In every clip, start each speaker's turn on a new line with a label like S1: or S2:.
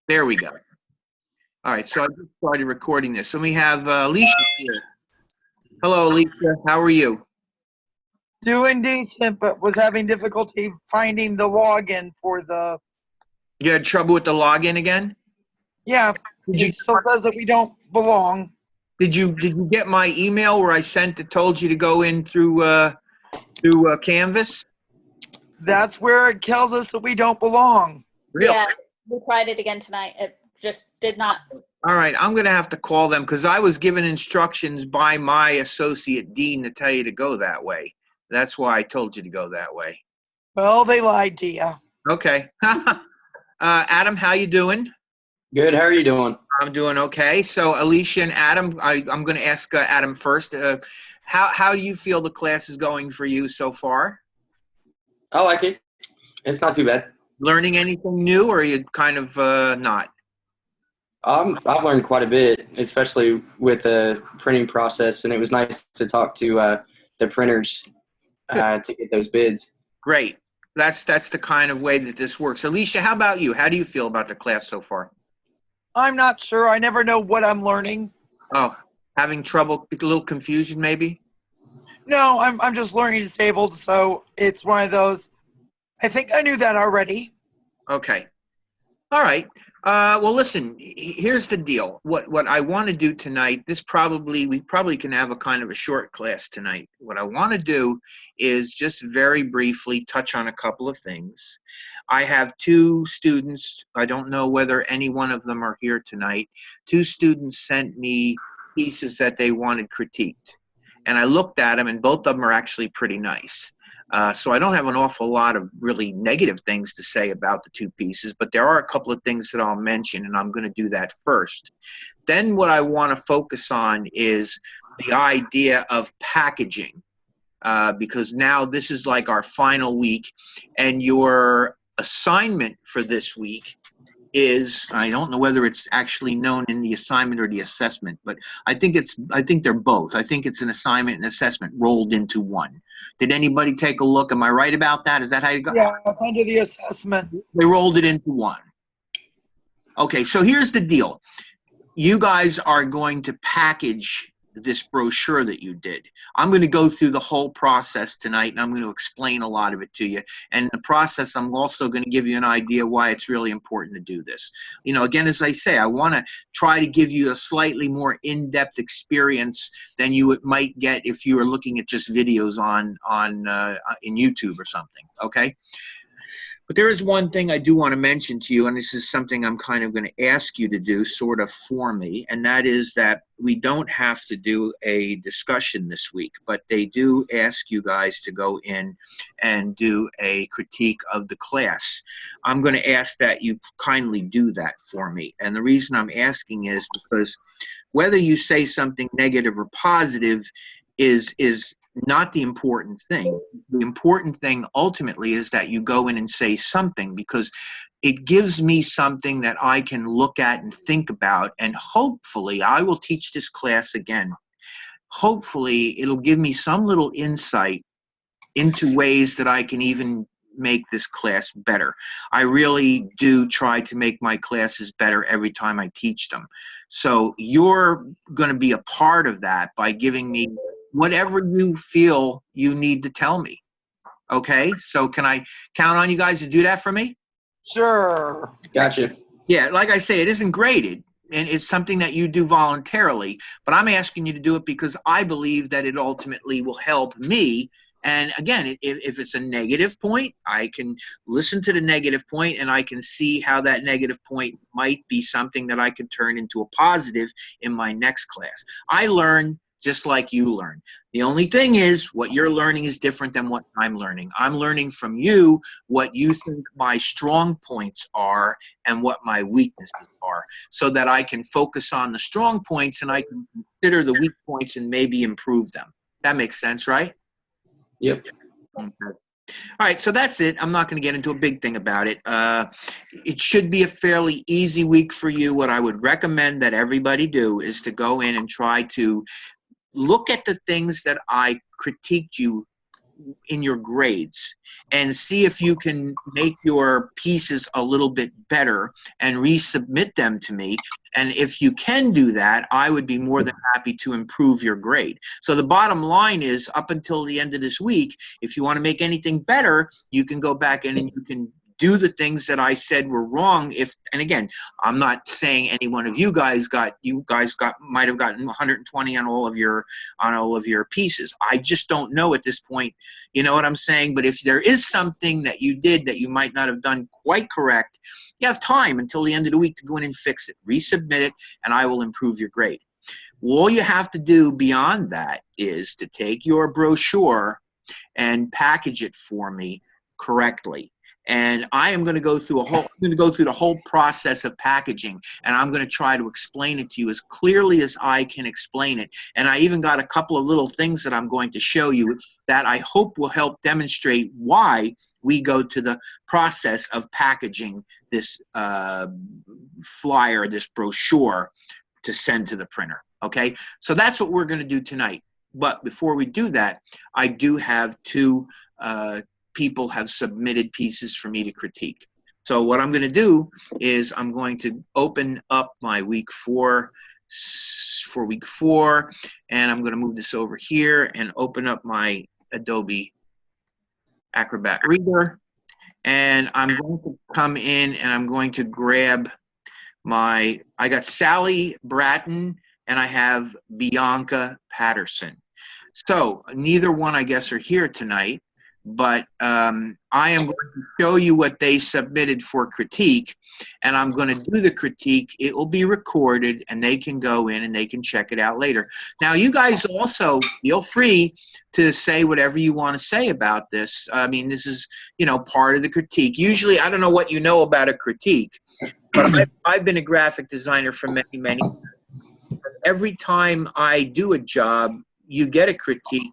S1: There we go. All right, so I just started recording this. So we have Alicia here. Hello, Alicia. How are you?
S2: Doing decent, but was having difficulty finding the login for the.
S1: You had trouble with the login again?
S2: Yeah,
S1: Did you
S2: it still says that we don't belong.
S1: did you get my email where I sent it told you to go in through Canvas?
S2: That's where it tells us that we don't belong.
S1: Really?
S3: Yeah, we tried it again tonight. It just did not.
S1: All right, I'm going to have to call them because I was given instructions by my associate dean to tell you to go that way. That's why I told you to go that way.
S2: Well, they lied to you.
S1: Okay. Adam, how you doing?
S4: Good. How are you doing?
S1: I'm doing okay. So Alicia and Adam, I'm going to ask Adam first. How do you feel the class is going for you so far?
S4: I like it. It's not too bad.
S1: Learning anything new, or are you kind of not?
S4: I've learned quite a bit, especially with the printing process, and it was nice to talk to the printers to get those bids.
S1: Great. That's the kind of way that this works. Alicia, how about you? How do you feel about the class so far?
S2: I'm not sure. I never know what I'm learning.
S1: Oh, having trouble, a little confusion maybe?
S2: No, I'm just learning disabled, so it's one of those. I think I knew that already.
S1: Okay. All right. Well, listen, here's the deal. What I want to do tonight, we probably can have a kind of a short class tonight. What I want to do is just very briefly touch on a couple of things. I have two students, I don't know whether any one of them are here tonight. Two students sent me pieces that they wanted critiqued. And I looked at them, and both of them are actually pretty nice. So I don't have an awful lot of really negative things to say about the two pieces, but there are a couple of things that I'll mention, and I'm going to do that first. Then what I want to focus on is the idea of packaging, because now this is like our final week, and your assignment for this week is, I don't know whether it's actually known in the assignment or the assessment, but I think they're both. I think it's an assignment and assessment rolled into one. Did anybody take a look? Am I right about that? Is that how you got?
S2: Yeah, it's under the assessment.
S1: They rolled it into one. Okay, so here's the deal. You guys are going to package this brochure that you did. I'm going to go through the whole process tonight, and I'm going to explain a lot of it to you. And in the process, I'm also going to give you an idea why it's really important to do this. You know, again, as I say, I want to try to give you a slightly more in-depth experience than you might get if you were looking at just videos in YouTube or something, okay? But there is one thing I do want to mention to you, and this is something I'm kind of going to ask you to do sort of for me, and that is that we don't have to do a discussion this week, but they do ask you guys to go in and do a critique of the class. I'm going to ask that you kindly do that for me, and the reason I'm asking is because whether you say something negative or positive is not the important thing. The important thing ultimately is that you go in and say something, because it gives me something that I can look at and think about, and hopefully I will teach this class again. Hopefully it'll give me some little insight into ways that I can even make this class better. I really do try to make my classes better every time I teach them. So you're going to be a part of that by giving me whatever you feel you need to tell me. Okay? So can I count on you guys to do that for me?
S2: Sure.
S4: Gotcha.
S1: Yeah, like I say, it isn't graded, and it's something that you do voluntarily, but I'm asking you to do it because I believe that it ultimately will help me. And again, if it's a negative point, I can listen to the negative point, and I can see how that negative point might be something that I can turn into a positive in my next class. I learn just like you learn. The only thing is, what you're learning is different than what I'm learning. I'm learning from you what you think my strong points are and what my weaknesses are, so that I can focus on the strong points and I can consider the weak points and maybe improve them. That makes sense, right?
S4: Yep.
S1: Okay. All right, so that's it. I'm not going to get into a big thing about it. It should be a fairly easy week for you. What I would recommend that everybody do is to go in and try to look at the things that I critiqued you in your grades and see if you can make your pieces a little bit better and resubmit them to me. And if you can do that, I would be more than happy to improve your grade. So the bottom line is, up until the end of this week, if you want to make anything better, you can go back in and you can do the things that I said were wrong. And again, I'm not saying any one of you guys might have gotten 120 on all of your pieces. I just don't know at this point. You know what I'm saying? But if there is something that you did that you might not have done quite correct, you have time until the end of the week to go in and fix it, resubmit it, and I will improve your grade. All you have to do beyond that is to take your brochure and package it for me correctly. And I am going to go through the whole process of packaging, and I'm going to try to explain it to you as clearly as I can explain it. And I even got a couple of little things that I'm going to show you that I hope will help demonstrate why we go to the process of packaging this flyer, this brochure, to send to the printer. Okay, so that's what we're going to do tonight. But before we do that, I do have two people have submitted pieces for me to critique. So what I'm going to do is I'm going to open up my week 4 for week 4, and I'm going to move this over here and open up my Adobe Acrobat Reader, and I'm going to come in and I'm going to grab I got Sally Bratton and I have Bianca Patterson. So neither one, I guess, are here tonight. But I am going to show you what they submitted for critique, and I'm going to do the critique. It will be recorded, and they can go in and they can check it out later. Now, you guys also feel free to say whatever you want to say about this. I mean, this is, part of the critique. Usually, I don't know what you know about a critique, but I've been a graphic designer for many, many years. Every time I do a job, you get a critique.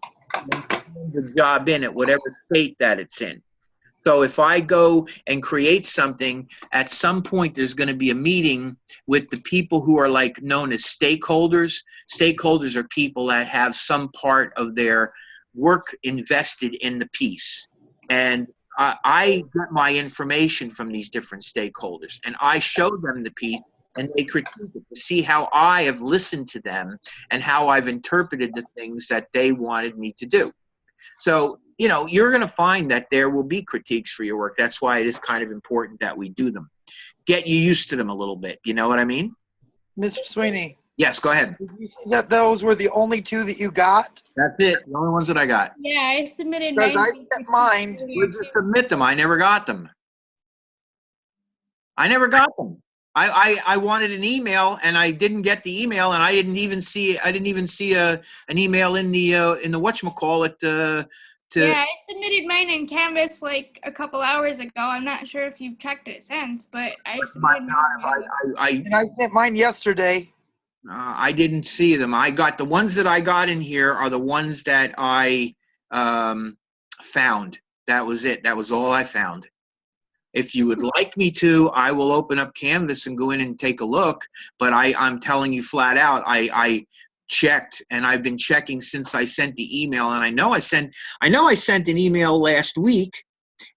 S1: The job in at whatever state that it's in. So if I go and create something, at some point there's going to be a meeting with the people who are known as stakeholders. Stakeholders are people that have some part of their work invested in the piece. And I get my information from these different stakeholders, and I show them the piece, and they critique it to see how I have listened to them and how I've interpreted the things that they wanted me to do. So, you're going to find that there will be critiques for your work. That's why it is kind of important that we do them. Get you used to them a little bit. You know what I mean?
S2: Mr. Sweeney.
S1: Yes, go ahead.
S2: Did you say that those were the only two that you got?
S1: That's it. The only ones that I got.
S3: Yeah, I submitted
S2: Because
S3: mine.
S2: I sent mine.
S1: Where'd you submit them? I never got them. I wanted an email, and I didn't get the email, and I didn't even see an email in the whatchamacallit.
S3: Yeah, I submitted mine in Canvas a couple hours ago. I'm not sure if you've checked it since, but I submitted mine.
S2: And I sent mine yesterday.
S1: I didn't see them. I got the ones that I got in here are the ones that I found. That was it. That was all I found. If you would like me to, I will open up Canvas and go in and take a look. But I'm telling you flat out, I checked, and I've been checking since I sent the email. And I know I sent an email last week,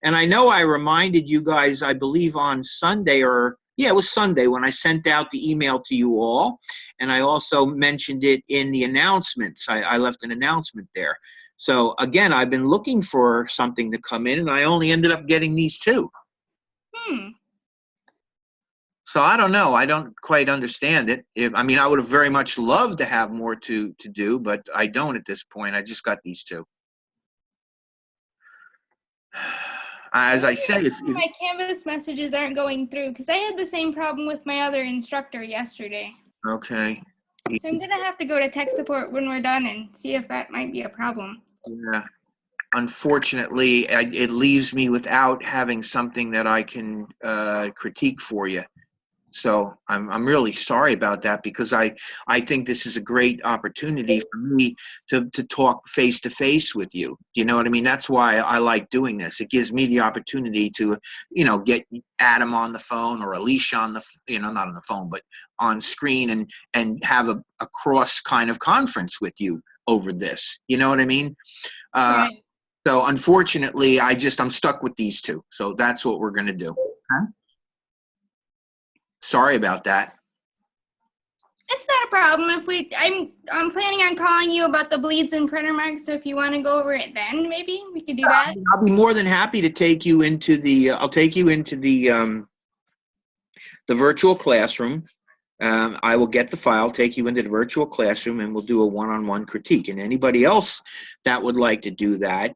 S1: and I know I reminded you guys, I believe on Sunday, it was Sunday when I sent out the email to you all. And I also mentioned it in the announcements. I left an announcement there. So again, I've been looking for something to come in, and I only ended up getting these two. So I don't know. I don't quite understand it. I would have very much loved to have more to do, but I don't at this point. I just got these two. As I say, if
S3: my Canvas messages aren't going through, because I had the same problem with my other instructor yesterday.
S1: Okay.
S3: So I'm going to have to go to tech support when we're done and see if that might be a problem.
S1: Yeah. Unfortunately, it leaves me without having something that I can critique for you. So I'm really sorry about that, because I think this is a great opportunity for me to talk face to face with you. You know what I mean? That's why I like doing this. It gives me the opportunity to, get Adam on the phone or Alicia on the, not on the phone, but on screen, and have a cross kind of conference with you over this. You know what I mean?
S3: Right.
S1: So unfortunately, I'm stuck with these two. So that's what we're going to do. Okay? Sorry about that.
S3: It's not a problem. I'm planning on calling you about the bleeds and printer marks. So if you want to go over it, then maybe we could do that.
S1: I'll be more than happy to take you into the. I'll take you into the virtual classroom. I will get the file, take you into the virtual classroom, and we'll do a one-on-one critique. And anybody else that would like to do that,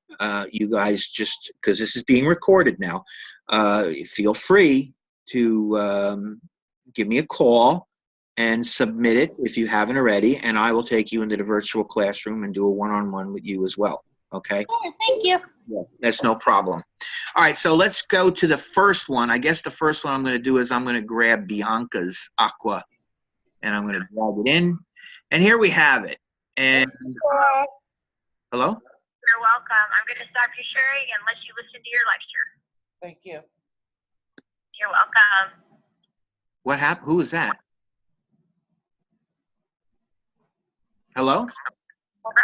S1: you guys just, because this is being recorded now, feel free to give me a call and submit it if you haven't already, and I will take you into the virtual classroom and do a one-on-one with you as well. Okay?
S3: Sure, thank you.
S1: Yeah, that's no problem. All right, so let's go to the first one. I guess the first one I'm going to do is I'm going to grab Bianca's aqua, and I'm going to drag it in. And here we have it. And hello?
S5: You're welcome. I'm going to stop your sharing and let you listen to your lecture.
S2: Thank you.
S5: You're welcome.
S1: What happened? Who was that? Hello?
S5: Wilbur,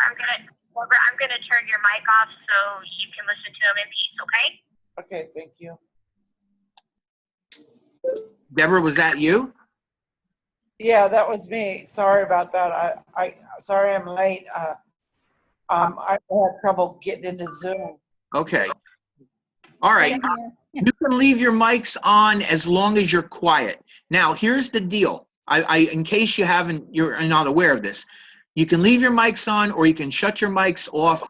S5: I'm gonna turn your mic off so you can listen to them in peace, okay?
S2: Okay, thank you.
S1: Deborah, was that you?
S2: Yeah, that was me. Sorry about that. Sorry I'm late. I had trouble getting into Zoom.
S1: Okay. All right. You can leave your mics on as long as you're quiet. Now, here's the deal. In case you're not aware of this, you can leave your mics on or you can shut your mics off.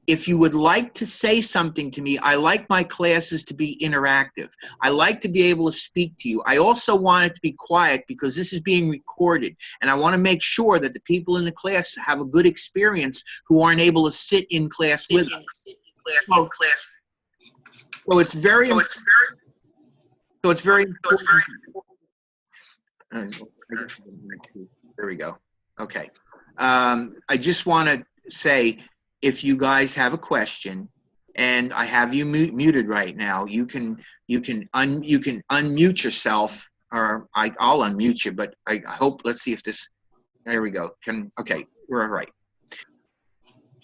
S1: If you would like to say something to me, I like my classes to be interactive. I like to be able to speak to you. I also want it to be quiet because this is being recorded, and I want to make sure that the people in the class have a good experience who aren't able to sit in class with us. So it's very important. There we go. Okay. I just want to say, if you guys have a question, and I have you muted right now, you can unmute yourself, or I'll unmute you. But I hope. Let's see if this. There we go. Okay, we're all right.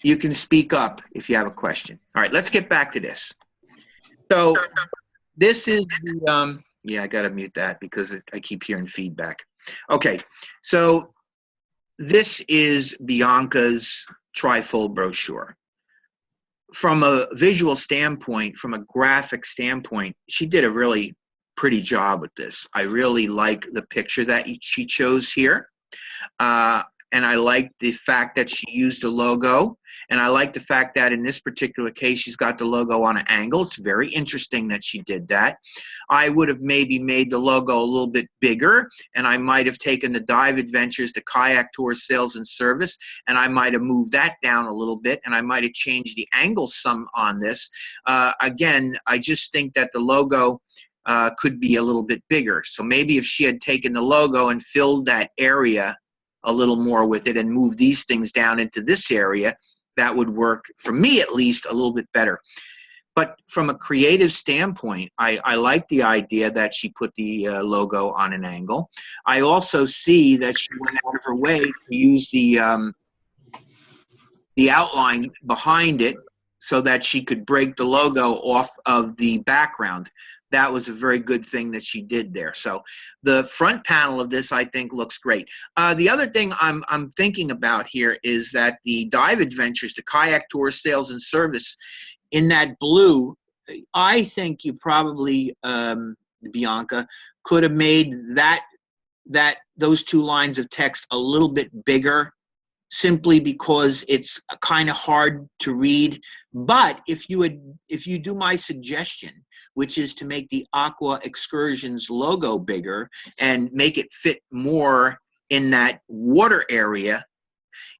S1: You can speak up if you have a question. All right, let's get back to this. So this is the. Yeah, I gotta mute that because I keep hearing feedback. Okay, so this is Bianca's trifold brochure. From a visual standpoint, from a graphic standpoint, she did a really pretty job with this. I really like the picture that she chose here. And I like the fact that she used a logo. And I like the fact that in this particular case, she's got the logo on an angle. It's very interesting that she did that. I would have maybe made the logo a little bit bigger, and I might have taken the Dive Adventures to Kayak Tours Sales and Service, and I might have moved that down a little bit, and I might have changed the angle some on this. Again, I just think that the logo could be a little bit bigger. So maybe if she had taken the logo and filled that area a little more with it and move these things down into this area, that would work, for me at least, a little bit better. But from a creative standpoint, I like the idea that she put the logo on an angle. I also see that she went out of her way to use the outline behind it so that she could break the logo off of the background. That was a very good thing that she did there. So the front panel of this, I think, looks great. The other thing I'm thinking about here is that the Dive Adventures, the Kayak Tours Sales and Service, in that blue, I think you probably, Bianca, could have made those two lines of text a little bit bigger, simply because it's kind of hard to read. But if you do my suggestion, which is to make the Aqua Excursions logo bigger and make it fit more in that water area,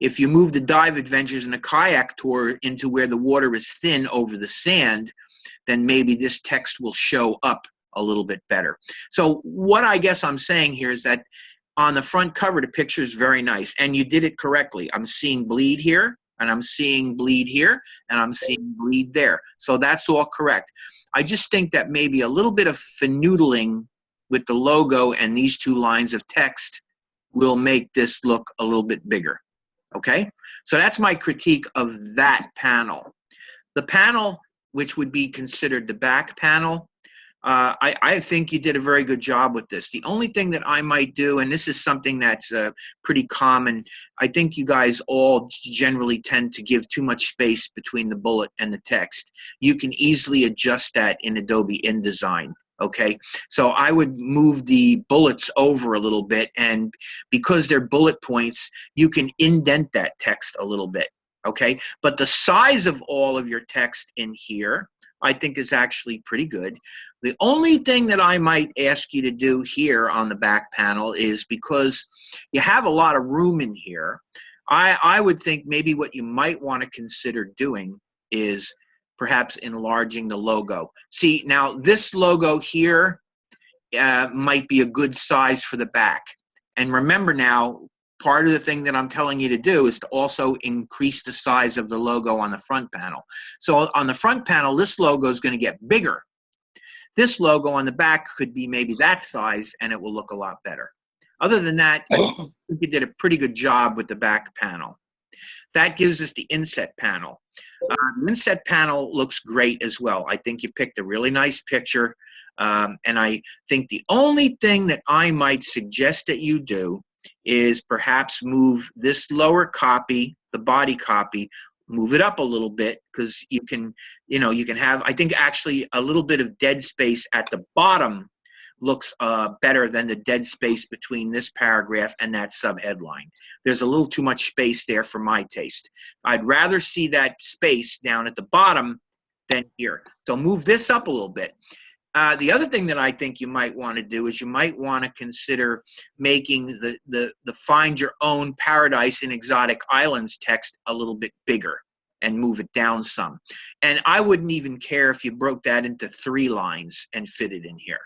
S1: if you move the Dive Adventures and the Kayak Tour into where the water is thin over the sand, then maybe this text will show up a little bit better. So what I guess I'm saying here is that on the front cover, the picture is very nice, and you did it correctly. I'm seeing bleed here, and I'm seeing bleed here, and I'm seeing bleed there. So that's all correct. I just think that maybe a little bit of finoodling with the logo and these two lines of text will make this look a little bit bigger. Okay? So that's my critique of that panel. The panel, which would be considered the back panel, I think you did a very good job with this. The only thing that I might do, and this is something that's pretty common, I think you guys all generally tend to give too much space between the bullet and the text. You can easily adjust that in Adobe InDesign. Okay, so I would move the bullets over a little bit, and because they're bullet points, you can indent that text a little bit. Okay, but the size of all of your text in here, I think, is actually pretty good. The only thing that I might ask you to do here on the back panel is, because you have a lot of room in here, I would think maybe what you might want to consider doing is perhaps enlarging the logo. See, now this logo here might be a good size for the back. And remember now, part of the thing that I'm telling you to do is to also increase the size of the logo on the front panel. So on the front panel, this logo is going to get bigger. This logo on the back could be maybe that size, and it will look a lot better. Other than that, I think you did a pretty good job with the back panel. That gives us the inset panel. The inset panel looks great as well. I think you picked a really nice picture, and I think the only thing that I might suggest that you do is perhaps move this lower copy, the body copy, move it up a little bit, because you can, you can have, I think actually a little bit of dead space at the bottom looks better than the dead space between this paragraph and that subheadline. There's a little too much space there for my taste. I'd rather see that space down at the bottom than here. So move this up a little bit. The other thing that I think you might want to do is you might want to consider making the Find Your Own Paradise in Exotic Islands text a little bit bigger and move it down some. And I wouldn't even care if you broke that into 3 lines and fit it in here.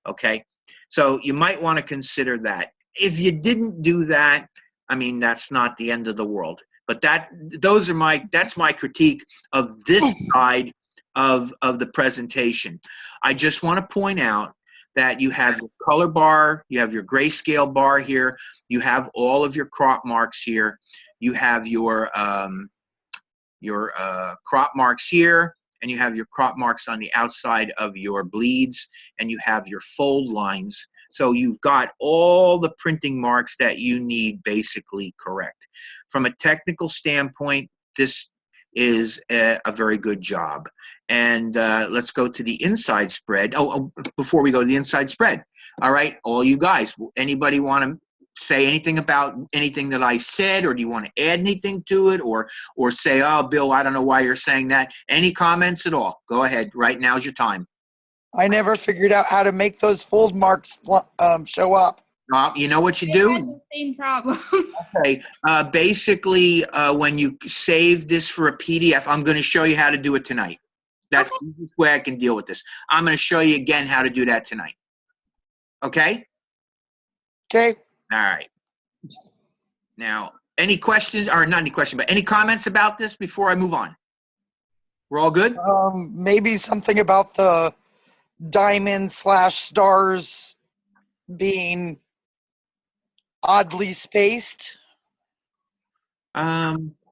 S1: Okay? So you might want to consider that. If you didn't do that, I mean, that's not the end of the world. But that's my critique of this side of the presentation. I just want to point out that you have your color bar, you have your grayscale bar here, you have all of your crop marks here, you have your crop marks here, and you have your crop marks on the outside of your bleeds, and you have your fold lines. So you've got all the printing marks that you need basically correct. From a technical standpoint, this is a very good job. And let's go to the inside spread. Oh, before we go to the inside spread, all right, all you guys, anybody want to say anything about anything that I said, or do you want to add anything to it, or say, oh, Bill, I don't know why you're saying that? Any comments at all? Go ahead. Right now's your time.
S6: I never figured out how to make those fold marks show up.
S1: You know what you do?
S3: I had the same problem.
S1: Okay. Basically, when you save this for a PDF, I'm going to show you how to do it tonight. That's the easiest way I can deal with this. I'm going to show you again how to do that tonight. Okay?
S6: Okay.
S1: All right. Now, any questions, or not any questions, but any comments about this before I move on? We're all good?
S6: Maybe something about the diamond/stars being oddly spaced.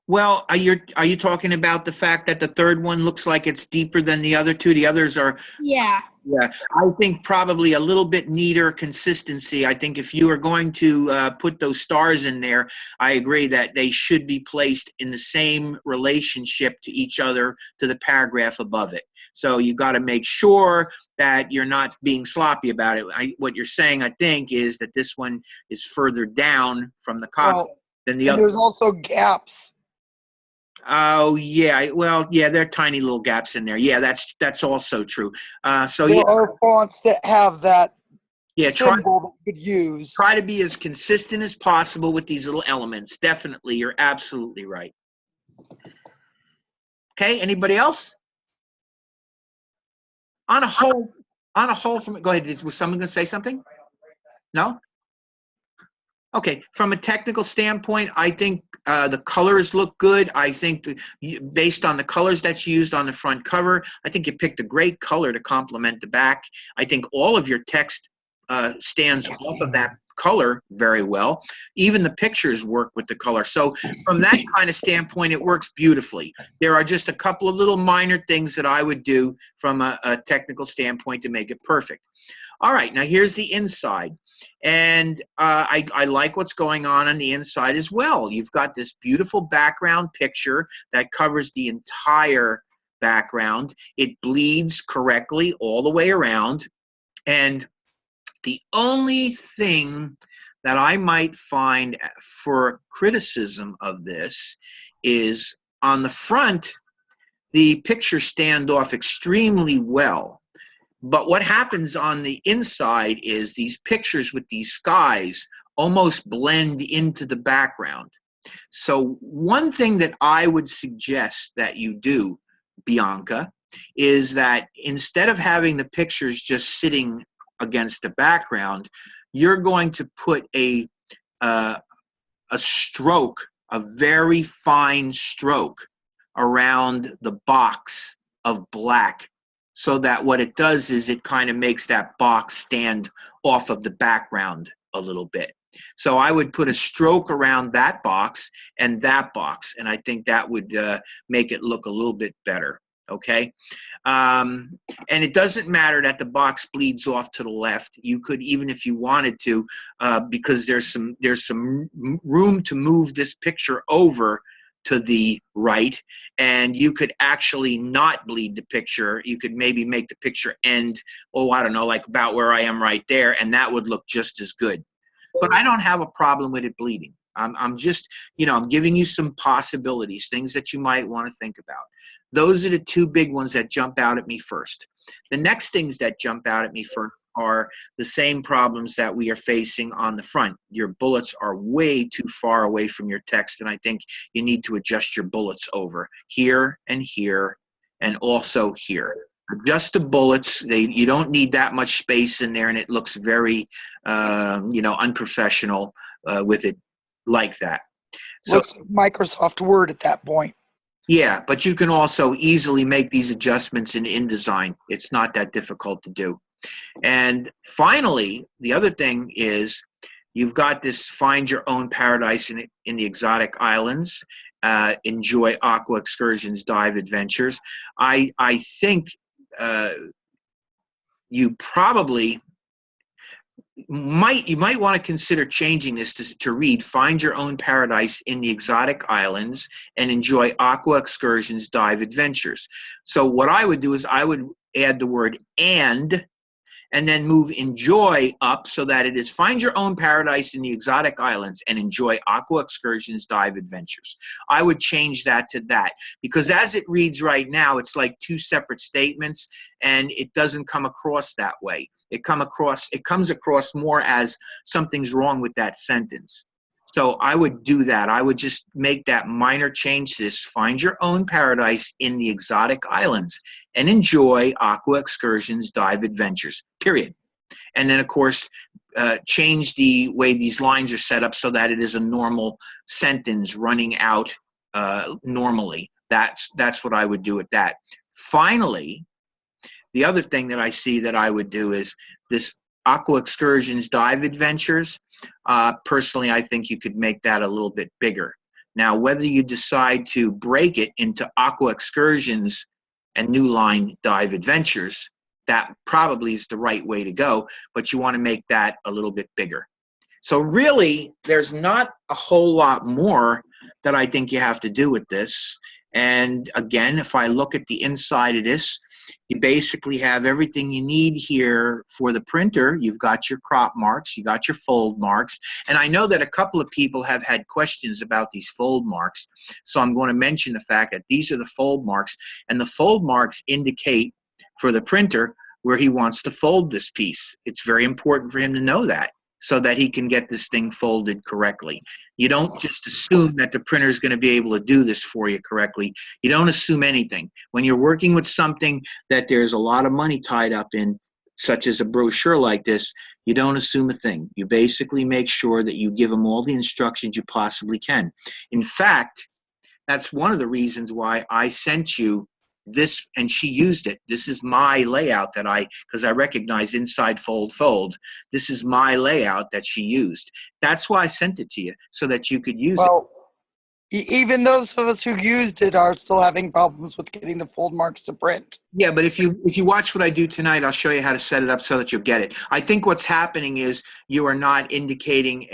S1: Well, are you talking about the fact that the third one looks like it's deeper than the other two? The others are.
S3: Yeah.
S1: Yeah, I think probably a little bit neater consistency. I think if you are going to put those stars in there, I agree that they should be placed in the same relationship to each other, to the paragraph above it. So you got to make sure that you're not being sloppy about it. What you're saying, I think, is that this one is further down from the copy than the other.
S6: There's also gaps.
S1: Oh yeah, well yeah, there are tiny little gaps in there. Yeah, that's also true. So
S6: there
S1: yeah,
S6: are fonts that have that symbol that you could use.
S1: Try to be as consistent as possible with these little elements. Definitely, you're absolutely right. Okay, anybody else? On a whole, from go ahead. Was someone going to say something? No. Okay, from a technical standpoint, I think the colors look good. I think based on the colors that's used on the front cover, I think you picked a great color to complement the back. I think all of your text stands off of that color very well. Even the pictures work with the color. So from that kind of standpoint, it works beautifully. There are just a couple of little minor things that I would do from a technical standpoint to make it perfect. All right, now here's the inside. And I like what's going on the inside as well. You've got this beautiful background picture that covers the entire background. It bleeds correctly all the way around. And the only thing that I might find for criticism of this is on the front, the pictures stand off extremely well. But what happens on the inside is these pictures with these skies almost blend into the background. So one thing that I would suggest that you do, Bianca, is that instead of having the pictures just sitting against the background, you're going to put a stroke, a very fine stroke around the box of black, so that what it does is it kind of makes that box stand off of the background a little bit. So I would put a stroke around that box, and I think that would make it look a little bit better, okay? And it doesn't matter that the box bleeds off to the left. You could, even if you wanted to, because there's some room to move this picture over to the right, and you could actually not bleed the picture. You could maybe make the picture end, I don't know, like about where I am right there, and that would look just as good. But I don't have a problem with it bleeding. I'm just, I'm giving you some possibilities, things that you might want to think about. Those are the two big ones that jump out at me first. The next things that jump out at me first are the same problems that we are facing on the front. Your bullets are way too far away from your text, and I think you need to adjust your bullets over here and also here. Adjust the bullets. You don't need that much space in there, and it looks very, unprofessional with it like that. So,
S6: looks like Microsoft Word at that point.
S1: Yeah, but you can also easily make these adjustments in InDesign. It's not that difficult to do. And finally, the other thing is you've got this find your own paradise in the exotic islands, enjoy aqua excursions, dive adventures. I think you probably might want to consider changing this to read find your own paradise in the exotic islands and enjoy aqua excursions, dive adventures. So what I would do is I would add the word and then move enjoy up so that it is find your own paradise in the exotic islands and enjoy aqua excursions, dive adventures. I would change that to that, because as it reads right now, it's like two separate statements, and it doesn't come across that way. It comes across more as something's wrong with that sentence. So I would do that. I would just make that minor change to this. Find your own paradise in the exotic islands and enjoy aqua excursions, dive adventures, period. And then, of course, change the way these lines are set up so that it is a normal sentence running out normally. That's what I would do with that. Finally, the other thing that I see that I would do is this aqua excursions, dive adventures. Personally, I think you could make that a little bit bigger. Now, whether you decide to break it into aqua excursions and new line dive adventures, that probably is the right way to go, but you want to make that a little bit bigger. So really, there's not a whole lot more that I think you have to do with this. And again, if I look at the inside of this, you basically have everything you need here for the printer. You've got your crop marks, you got your fold marks, and I know that a couple of people have had questions about these fold marks, so I'm going to mention the fact that these are the fold marks, and the fold marks indicate for the printer where he wants to fold this piece. It's very important for him to know that, so that he can get this thing folded correctly. You don't just assume that the printer is going to be able to do this for you correctly. You don't assume anything. When you're working with something that there's a lot of money tied up in, such as a brochure like this, you don't assume a thing. You basically make sure that you give them all the instructions you possibly can. In fact, that's one of the reasons why I sent you this, and she used it. This is my layout that because I recognize inside fold. This is my layout that she used. That's why I sent it to you, so that you could use it.
S6: Well, even those of us who used it are still having problems with getting the fold marks to print.
S1: Yeah, but if you watch what I do tonight, I'll show you how to set it up so that you'll get it. I think what's happening is you are not indicating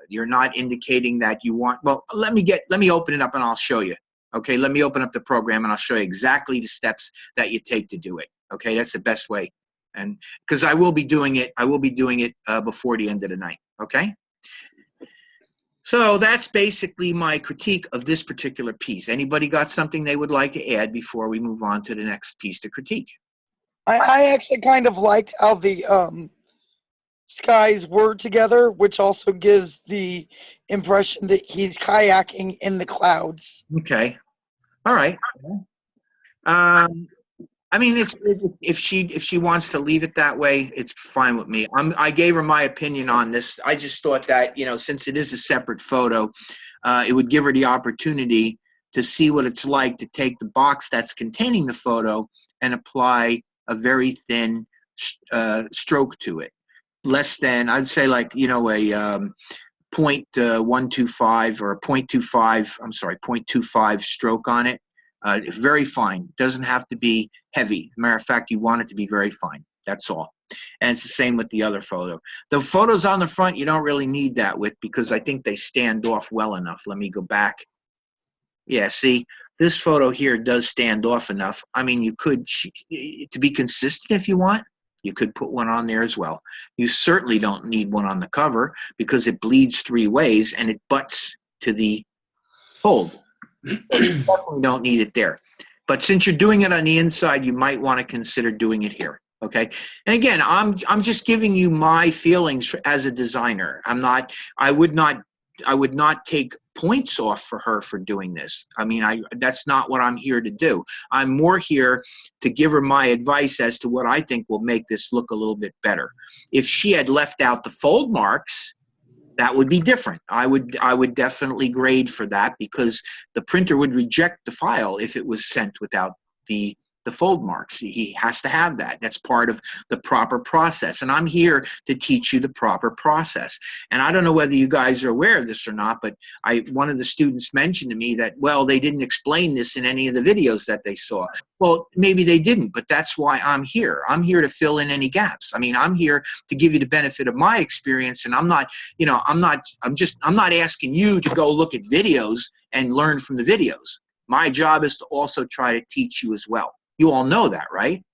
S1: you're not indicating that you want. Well, let me open it up and I'll show you. Okay, let me open up the program and I'll show you exactly the steps that you take to do it. Okay, that's the best way, and because I will be doing it before the end of the night. Okay. So that's basically my critique of this particular piece. Anybody got something they would like to add before we move on to the next piece to critique?
S6: I actually kind of liked how the skies were together, which also gives the impression that he's kayaking in the clouds.
S1: Okay. All right. I mean, if she wants to leave it that way, it's fine with me. I gave her my opinion on this. I just thought that, since it is a separate photo, it would give her the opportunity to see what it's like to take the box that's containing the photo and apply a very thin stroke to it. Less than, I'd say, like, a 0.125 or a 0.25 stroke on it. Very fine. Doesn't have to be heavy. Matter of fact, you want it to be very fine. That's all. And it's the same with the other photo. The photos on the front, you don't really need that with, because I think they stand off well enough. Let me go back. Yeah, see, this photo here does stand off enough. I mean, you could, to be consistent if you want, you could put one on there as well. You certainly don't need one on the cover because it bleeds 3 ways and it butts to the fold. You definitely don't need it there. But since you're doing it on the inside, you might want to consider doing it here. Okay. And again, I'm just giving you my feelings as a designer. I would not take points off for her for doing this. I mean, that's not what I'm here to do. I'm more here to give her my advice as to what I think will make this look a little bit better. If she had left out the fold marks, that would be different. I would definitely grade for that, because the printer would reject the file if it was sent without the fold marks. He has to have that. That's part of the proper process. And I'm here to teach you the proper process. And I don't know whether you guys are aware of this or not, but one of the students mentioned to me that, well, they didn't explain this in any of the videos that they saw. Well, maybe they didn't, but that's why I'm here. I'm here to fill in any gaps. I mean, I'm here to give you the benefit of my experience, and I'm not asking you to go look at videos and learn from the videos. My job is to also try to teach you as well. You all know that, right?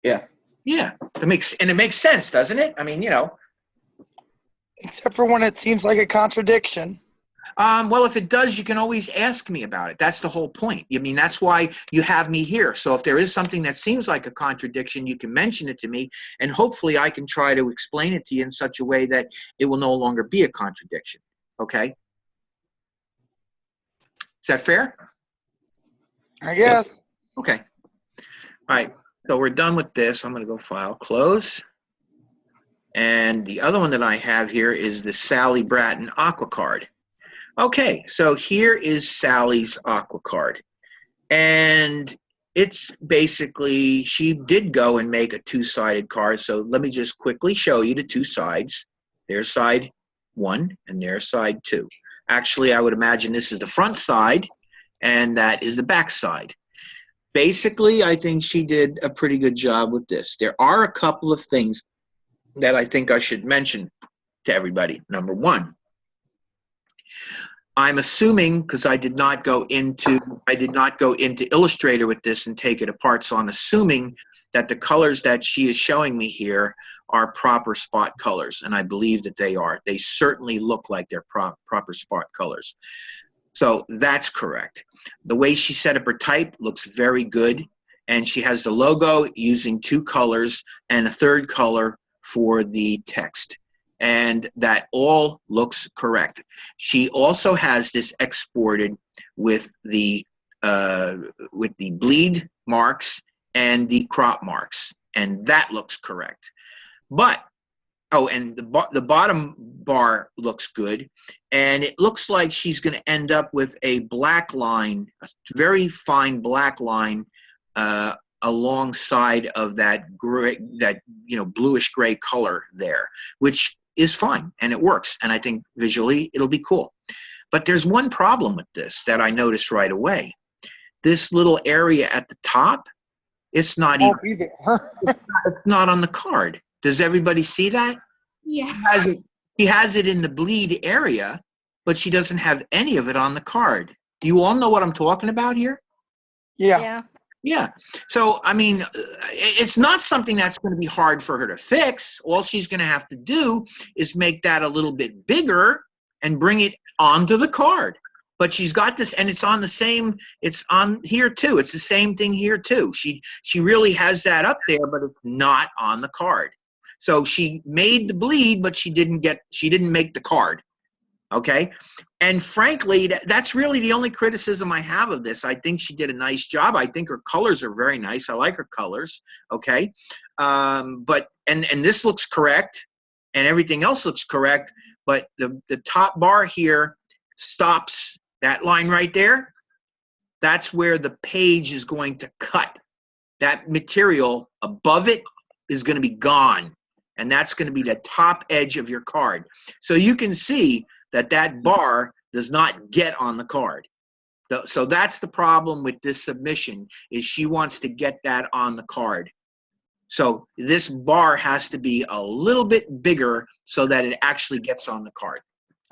S4: Yeah.
S1: Yeah. It makes sense, doesn't it? I mean,
S6: Except for when it seems like a contradiction.
S1: Well, if it does, you can always ask me about it. That's the whole point. I mean, that's why you have me here. So if there is something that seems like a contradiction, you can mention it to me, and hopefully I can try to explain it to you in such a way that it will no longer be a contradiction. Okay? Is that fair?
S6: I guess.
S1: Okay. All right. So we're done with this. I'm going to go File, Close. And the other one that I have here is the Sally Bratton Aqua Card. Okay, so here is Sally's Aqua Card. And it's basically, she did go and make a 2-sided card. So let me just quickly show you the 2 sides. There's side 1 and there's side 2. Actually, I would imagine this is the front side and that is the back side. Basically, I think she did a pretty good job with this. There are a couple of things that I think I should mention to everybody. Number 1, I'm assuming, because I did not go into Illustrator with this and take it apart, so I'm assuming that the colors that she is showing me here are proper spot colors, and I believe that they are. They certainly look like they're proper spot colors. So that's correct. The way she set up her type looks very good, and she has the logo using 2 colors and a 3rd color for the text, and that all looks correct. She also has this exported with the bleed marks and the crop marks, and that looks correct. But Oh, and the bottom bar looks good, and it looks like she's going to end up with a black line, a very fine black line, alongside of that gray, that bluish gray color there, which is fine and it works. And I think visually it'll be cool. But there's one problem with this that I noticed right away. This little area at the top, it's not even. It's not on the card. Does everybody see that?
S3: Yeah.
S1: She has it in the bleed area, but she doesn't have any of it on the card. Do you all know what I'm talking about here?
S6: Yeah.
S1: Yeah. So, I mean, it's not something that's going to be hard for her to fix. All she's going to have to do is make that a little bit bigger and bring it onto the card. But she's got this, and it's on the same, it's on here too. It's the same thing here too. She really has that up there, but it's not on the card. So she made the bleed, but she didn't make the card. Okay. And frankly, that's really the only criticism I have of this. I think she did a nice job. I think her colors are very nice. I like her colors. Okay. But this looks correct and everything else looks correct. But the top bar here stops that line right there. That's where the page is going to cut. That material above it is going to be gone. And that's going to be the top edge of your card. So you can see that bar does not get on the card. So that's the problem with this submission, is she wants to get that on the card. So this bar has to be a little bit bigger so that it actually gets on the card.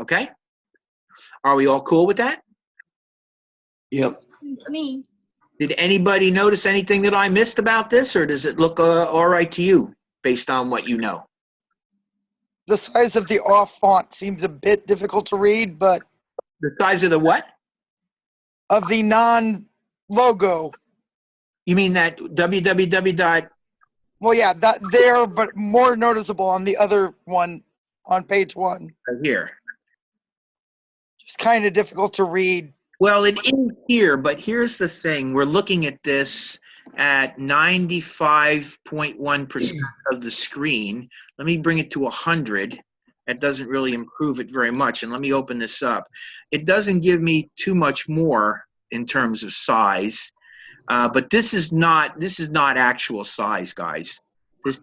S1: Okay? Are we all cool with that?
S4: Yep.
S3: Me.
S1: Did anybody notice anything that I missed about this, or does it look all right to you based on what you know?
S6: The size of the off font seems a bit difficult to read, but
S1: The size of the what?
S6: of the non-logo.
S1: You mean that www.
S6: Well, yeah, that there, but more noticeable on the other one on page 1.
S1: Here?
S6: Just kind of difficult to read.
S1: Well, it is here, but here's the thing. We're looking at this at 95.1% of the screen. Let me bring it to 100. That doesn't really improve it very much. And let me open this up. It doesn't give me too much more in terms of size, but this is not actual size, guys. This is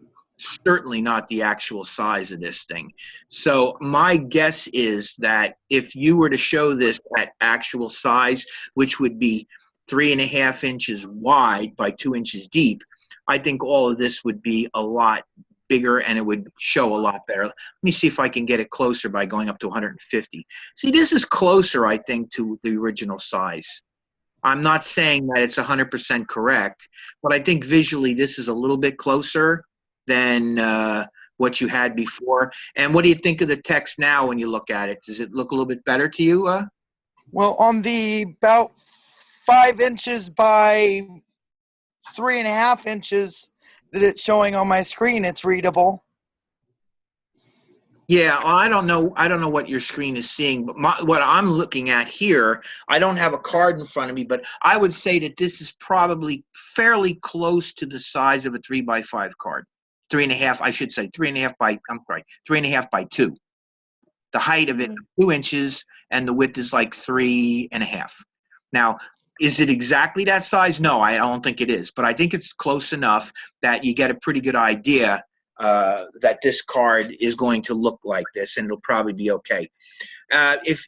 S1: certainly not the actual size of this thing. So my guess is that if you were to show this at actual size, which would be 3.5 inches wide by 2 inches deep, I think all of this would be a lot bigger and it would show a lot better. Let me see if I can get it closer by going up to 150. See, this is closer, I think, to the original size. I'm not saying that it's 100% correct, but I think visually this is a little bit closer than what you had before. And what do you think of the text now when you look at it? Does it look a little bit better to you?
S6: Well, on the about 5 inches by 3.5 inches that it's showing on my screen, it's readable.
S1: Yeah, I don't know what your screen is seeing, but what I'm looking at here, I don't have a card in front of me, but I would say that this is probably fairly close to the size of a 3x5 card. 3.5, I should say, 3.5 by 2. The height of it, 2 inches, and the width is like 3.5. Now, is it exactly that size? No, I don't think it is, but I think it's close enough that you get a pretty good idea that this card is going to look like this, and it'll probably be okay. If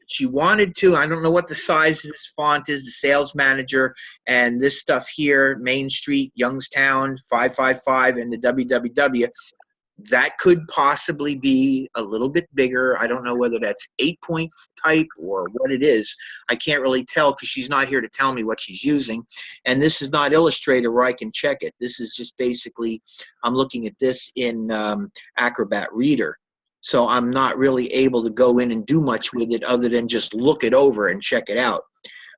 S1: she wanted to, I don't know what the size of this font is, the sales manager, and this stuff here, Main Street, Youngstown, 555, and the www, that could possibly be a little bit bigger. I don't know whether that's 8-point type or what it is. I can't really tell because she's not here to tell me what she's using. And this is not Illustrator where I can check it. This is just basically, I'm looking at this in Acrobat Reader. So I'm not really able to go in and do much with it other than just look it over and check it out.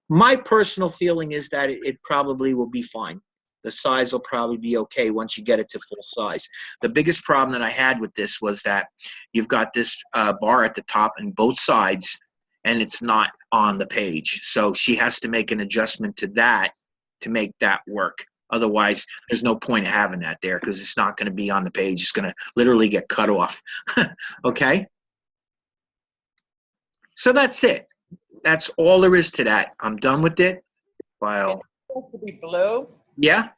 S1: My personal feeling is that it probably will be fine. The size will probably be okay once you get it to full size. The biggest problem that I had with this was that you've got this bar at the top and both sides, and it's not on the page. So she has to make an adjustment to that to make that work. Otherwise, there's no point of having that there because it's not going to be on the page. It's going to literally get cut off. Okay? So that's it. That's all there is to that. I'm done with it. File.
S2: It's supposed to be blue.
S1: Yeah?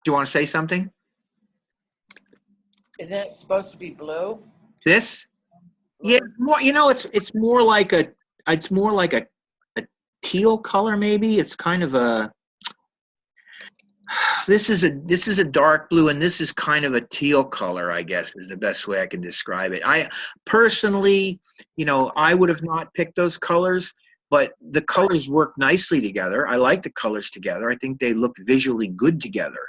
S1: Do you want to say something?
S2: Isn't it supposed to be blue?
S1: This? Yeah, more, you know, it's more like a teal color maybe. It's kind of a this is a dark blue and this is kind of a teal color, I guess is the best way I can describe it. I personally, you know, I would have not picked those colors, but the colors work nicely together. I like the colors together. I think they look visually good together,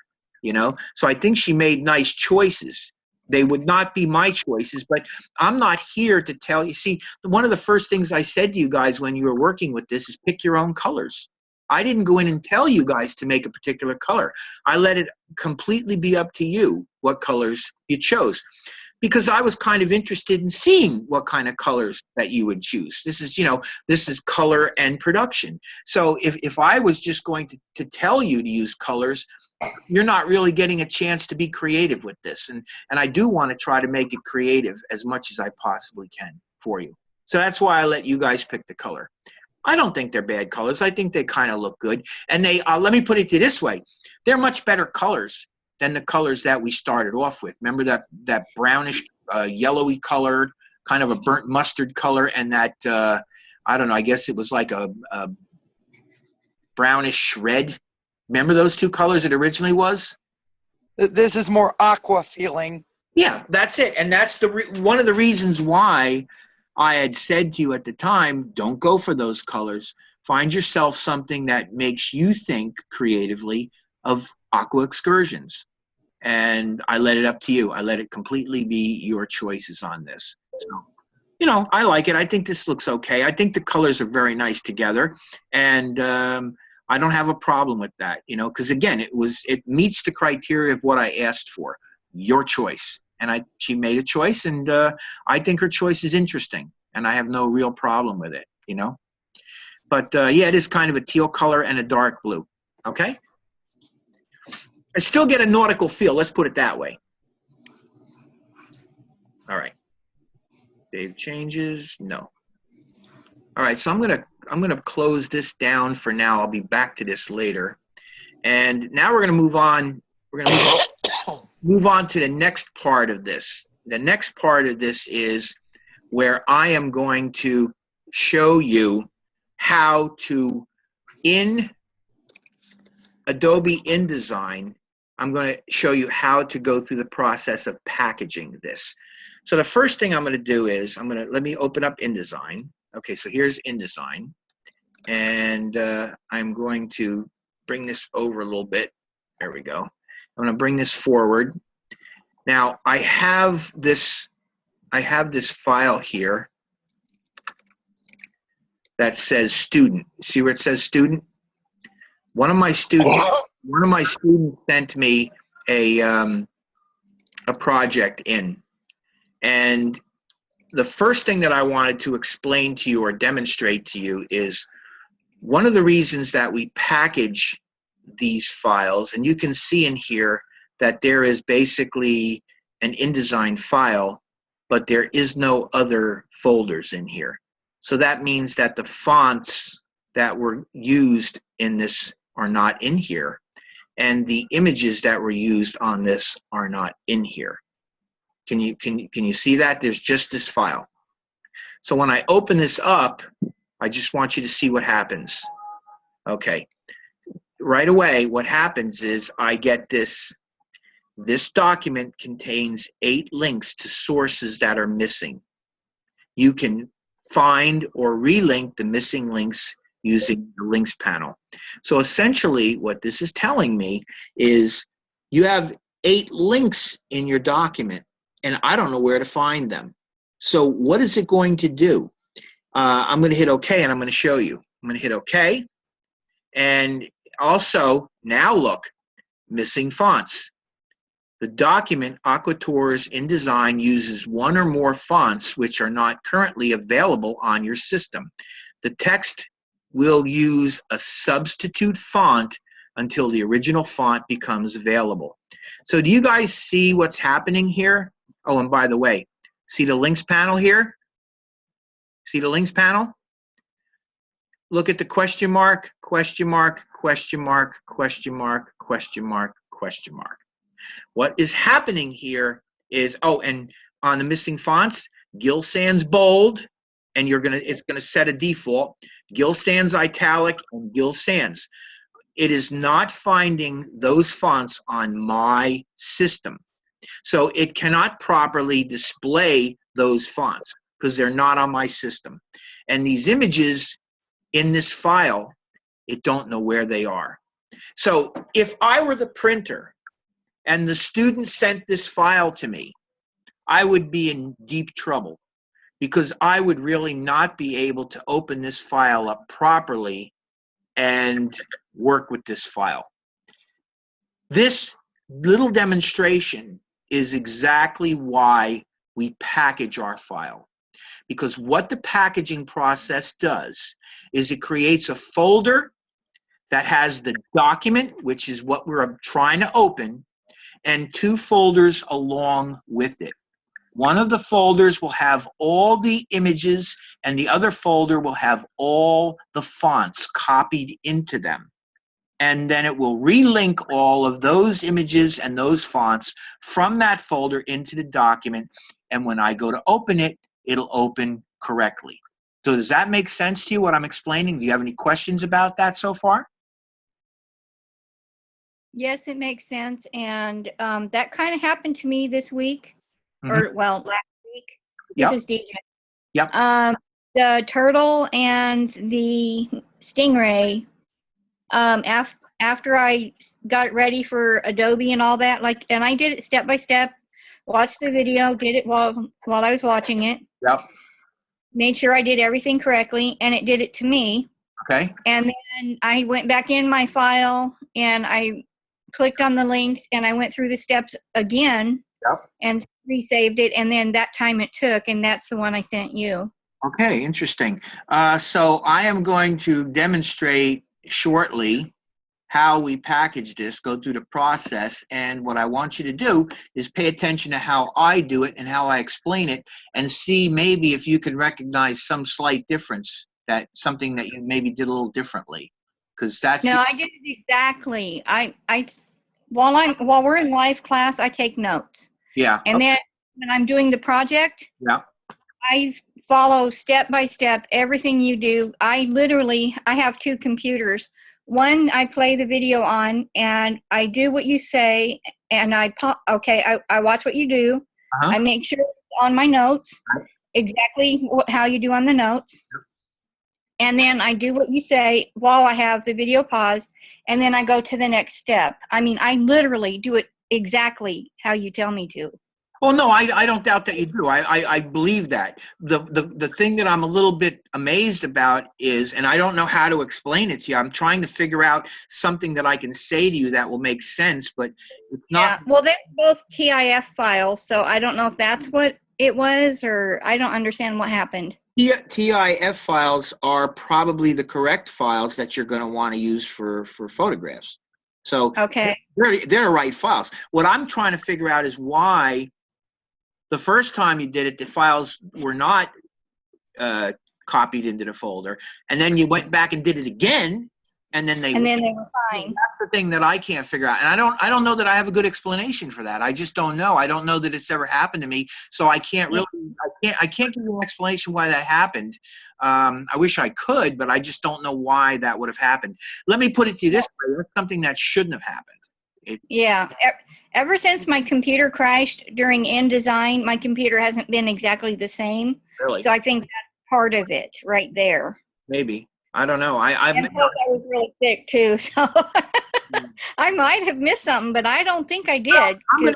S1: you know? So I think she made nice choices. They would not be my choices, but I'm not here to tell you. See, one of the first things I said to you guys when you were working with this is pick your own colors. I didn't go in and tell you guys to make a particular color. I let it completely be up to you what colors you chose because I was kind of interested in seeing what kind of colors that you would choose. This is, you know, this is color and production. So if I was just going to tell you to use colors, you're not really getting a chance to be creative with this. And I do want to try to make it creative as much as I possibly can for you. So that's why I let you guys pick the color. I don't think they're bad colors. I think they kind of look good. And they, let me put it this way. They're much better colors than the colors that we started off with. Remember that brownish, yellowy color, kind of a burnt mustard color, and that, I don't know, I guess it was like a brownish red. Remember those two colors it originally was?
S6: This is more aqua feeling.
S1: Yeah, that's it. And that's one of the reasons why I had said to you at the time, don't go for those colors. Find yourself something that makes you think creatively of aqua excursions. And I let it up to you. I let it completely be your choices on this. So, you know, I like it. I think this looks okay. I think the colors are very nice together. And I don't have a problem with that, you know, because again, it meets the criteria of what I asked for. Your choice. And she made a choice, and I think her choice is interesting, and I have no real problem with it, you know. But yeah, it is kind of a teal color and a dark blue. Okay. I still get a nautical feel. Let's put it that way. All right. Save changes. No. All right. So I'm gonna close this down for now. I'll be back to this later. And now we're gonna move on. We're gonna move on to the next part of this. The next part of this is where I am going to show you how to, in Adobe InDesign, I'm going to show you how to go through the process of packaging this. So the first thing I'm going to do is let me open up InDesign. Okay, so here's InDesign. And I'm going to bring this over a little bit. There we go. I'm going to bring this forward. Now I have this file here that says student. See where it says student? One of my students sent me a project in, and the first thing that I wanted to explain to you or demonstrate to you is one of the reasons that we package these files, and you can see in here that there is basically an InDesign file, but there is no other folders in here. So that means that the fonts that were used in this are not in here, and the images that were used on this are not in here. Can you see that? There's just this file. So when I open this up, I just want you to see what happens. Okay. Right away, what happens is I get this document contains 8 links to sources that are missing. You can find or relink the missing links using the links panel. So essentially what this is telling me is you have 8 links in your document and I don't know where to find them. So what is it going to do? I'm going to hit OK and I'm going to show you. I'm going to hit OK. And also, now look, missing fonts. The document AquaTours InDesign uses one or more fonts which are not currently available on your system. The text we'll use a substitute font until the original font becomes available. So do you guys see what's happening here? Oh, and by the way, see the links panel here? See the links panel? Look at the question mark, question mark, question mark, question mark, question mark, question mark. What is happening here is, oh, and on the missing fonts, Gill Sans bold, and it's gonna set a default, Gill Sans italic, and Gill Sans. It is not finding those fonts on my system. So it cannot properly display those fonts because they're not on my system. And these images in this file, it don't know where they are. So if I were the printer and the student sent this file to me, I would be in deep trouble because I would really not be able to open this file up properly and work with this file. This little demonstration is exactly why we package our file. Because what the packaging process does is it creates a folder that has the document, which is what we're trying to open, and 2 folders along with it. One of the folders will have all the images, and the other folder will have all the fonts copied into them. And then it will relink all of those images and those fonts from that folder into the document. And when I go to open it, it'll open correctly. So does that make sense to you, what I'm explaining? Do you have any questions about that so far?
S7: Yes, it makes sense. And that kind of happened to me this week,
S1: Mm-hmm.
S7: or well, last week.
S1: Yep.
S7: This is DJ.
S1: Yep.
S7: The turtle and the stingray, after I got ready for Adobe and all that, and I did it step by step, watched the video, did it while I was watching it.
S1: Yep.
S7: Made sure I did everything correctly, and it did it to me.
S1: Okay.
S7: And then I went back in my file, and I clicked on the links, and I went through the steps again.
S1: Yep.
S7: And resaved it, and then that time it took, and that's the one I sent you.
S1: Okay, interesting. So I am going to demonstrate shortly how we package this, go through the process, and what I want you to do is pay attention to how I do it and how I explain it, and see maybe if you can recognize some slight difference, something that you maybe did a little differently, because that's
S7: No, I did it exactly. While we're in live class, I take notes.
S1: Yeah.
S7: And then when I'm doing the project,
S1: yeah.
S7: I follow step by step everything you do. I have 2 computers. One I play the video on, and I do what you say, and I watch what you do. I make sure it's on my notes, exactly how you do on the notes. And then I do what you say while I have the video paused, and then I go to the next step. I mean, I literally do it exactly how you tell me to.
S1: Well, no, I don't doubt that you do. I believe that. The thing that I'm a little bit amazed about is, and I don't know how to explain it to you, I'm trying to figure out something that I can say to you that will make sense, but it's not.
S7: Yeah, well, they're both TIF files, so I don't know if that's what it was, or I don't understand what happened.
S1: TIF files are probably the correct files that you're going to want to use for photographs. So
S7: okay,
S1: they're the right files. What I'm trying to figure out is why the first time you did it, the files were not copied into the folder, and then you went back and did it again, and then they were fine. That's the thing that I can't figure out, and I don't know that I have a good explanation for that. I just don't know. I don't know that it's ever happened to me, so I can't really. I can't give you an explanation why that happened. I wish I could, but I just don't know why that would have happened. Let me put it to you this way: it's something that shouldn't have happened.
S7: Yeah. Ever since my computer crashed during InDesign, my computer hasn't been exactly the same.
S1: Really?
S7: So I think that's part of it right there.
S1: Maybe. I don't know.
S7: And plus I was really sick too, so I might have missed something, but I don't think I did.
S1: I'm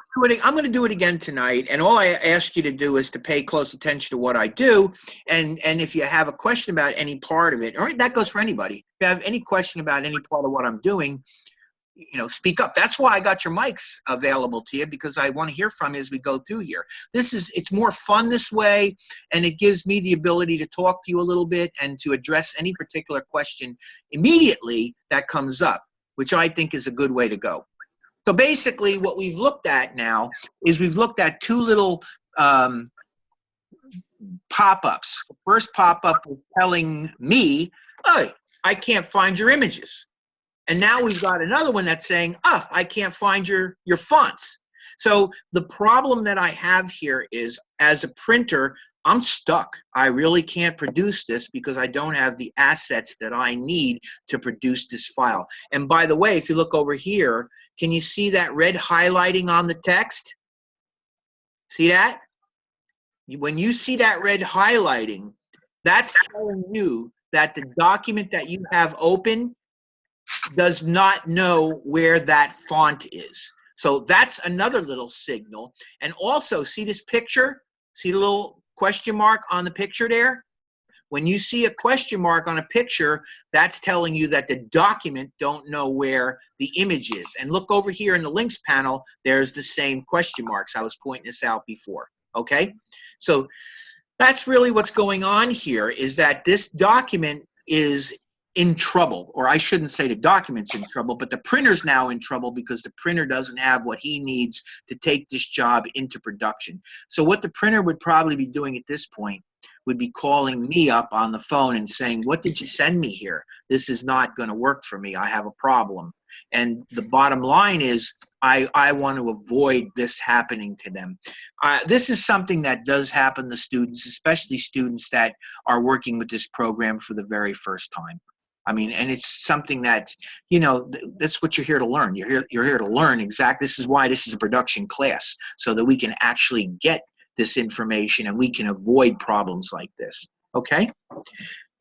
S1: going to do it again tonight, and all I ask you to do is to pay close attention to what I do, and if you have a question about any part of it, or that goes for anybody, if you have any question about any part of what I'm doing, speak up. That's why I got your mics available to you, because I want to hear from you as we go through here. It's more fun this way, and it gives me the ability to talk to you a little bit and to address any particular question immediately that comes up, which I think is a good way to go. So basically what we've looked at now is we've looked at two little pop-ups. The first pop-up was telling me, oh, I can't find your images. And now we've got another one that's saying, I can't find your fonts. So the problem that I have here is, as a printer, I'm stuck. I really can't produce this because I don't have the assets that I need to produce this file. And by the way, if you look over here, can you see that red highlighting on the text? See that? When you see that red highlighting, that's telling you that the document that you have open does not know where that font is. So that's another little signal. And also, see this picture? See the little question mark on the picture there? When you see a question mark on a picture, that's telling you that the document don't know where the image is. And look over here in the links panel, there's the same question marks. I was pointing this out before, okay? So that's really what's going on here, is that this document is in trouble, or I shouldn't say the document's in trouble, but the printer's now in trouble because the printer doesn't have what he needs to take this job into production. So what the printer would probably be doing at this point would be calling me up on the phone and saying, what did you send me here? This is not going to work for me. I have a problem. And the bottom line is, I want to avoid this happening to them. This is something that does happen to students, especially students that are working with this program for the very first time. I mean, and it's something that, that's what you're here to learn. You're here to learn exactly. This is why this is a production class, so that we can actually get this information and we can avoid problems like this, okay?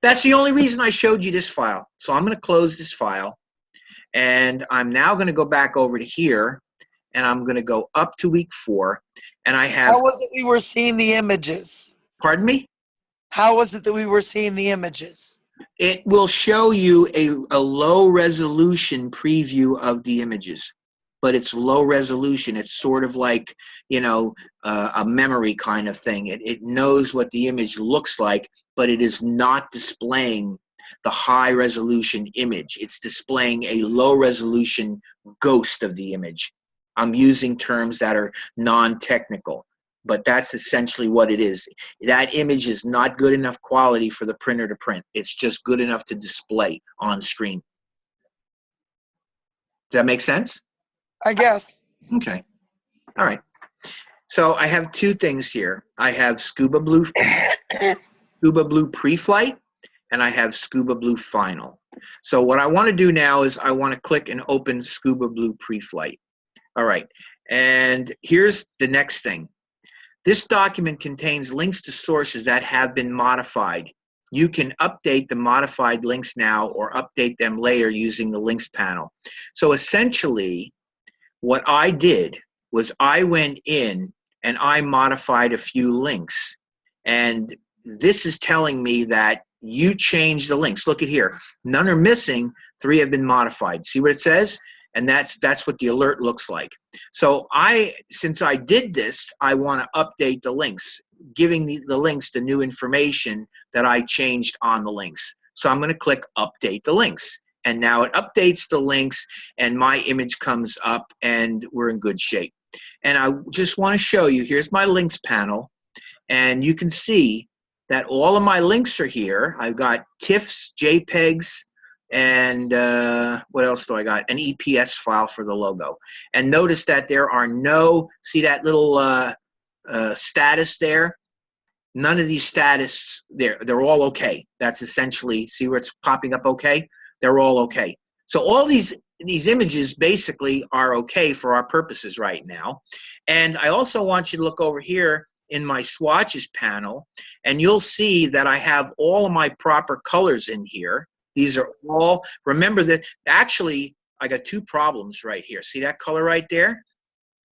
S1: That's the only reason I showed you this file. So I'm going to close this file, and I'm now going to go back over to here, and I'm going to go up to week 4, and I have...
S6: How was it we were seeing the images?
S1: Pardon me?
S6: How was it that we were seeing the images?
S1: It will show you a low resolution preview of the images, but it's low resolution. It's sort of like, a memory kind of thing. It knows what the image looks like, but it is not displaying the high resolution image. It's displaying a low resolution ghost of the image. I'm using terms that are non-technical, but that's essentially what it is. That image is not good enough quality for the printer to print. It's just good enough to display on screen. Does that make sense?
S6: I guess.
S1: Okay. All right. So I have two things here. I have Scuba Blue Pre-Flight, and I have Scuba Blue Final. So what I want to do now is I want to click and open Scuba Blue Pre-Flight. All right. And here's the next thing. This document contains links to sources that have been modified. You can update the modified links now or update them later using the links panel. So essentially, what I did was I went in and I modified a few links. And this is telling me that you changed the links. Look at here. None are missing. 3 have been modified. See what it says? And that's what the alert looks like. So since I did this, I want to update the links, giving the links the new information that I changed on the links. So I'm going to click Update the Links. And now it updates the links, and my image comes up, and we're in good shape. And I just want to show you, here's my links panel, and you can see that all of my links are here. I've got TIFFs, JPEGs, and what else do I got? An EPS file for the logo. And notice that there are no, see that little status there? None of these status, they're all okay. That's essentially, see where it's popping up okay? They're all okay. So all these images basically are okay for our purposes right now. And I also want you to look over here in my swatches panel, and you'll see that I have all of my proper colors in here. These are all, remember that actually I got 2 problems right here. See that color right there?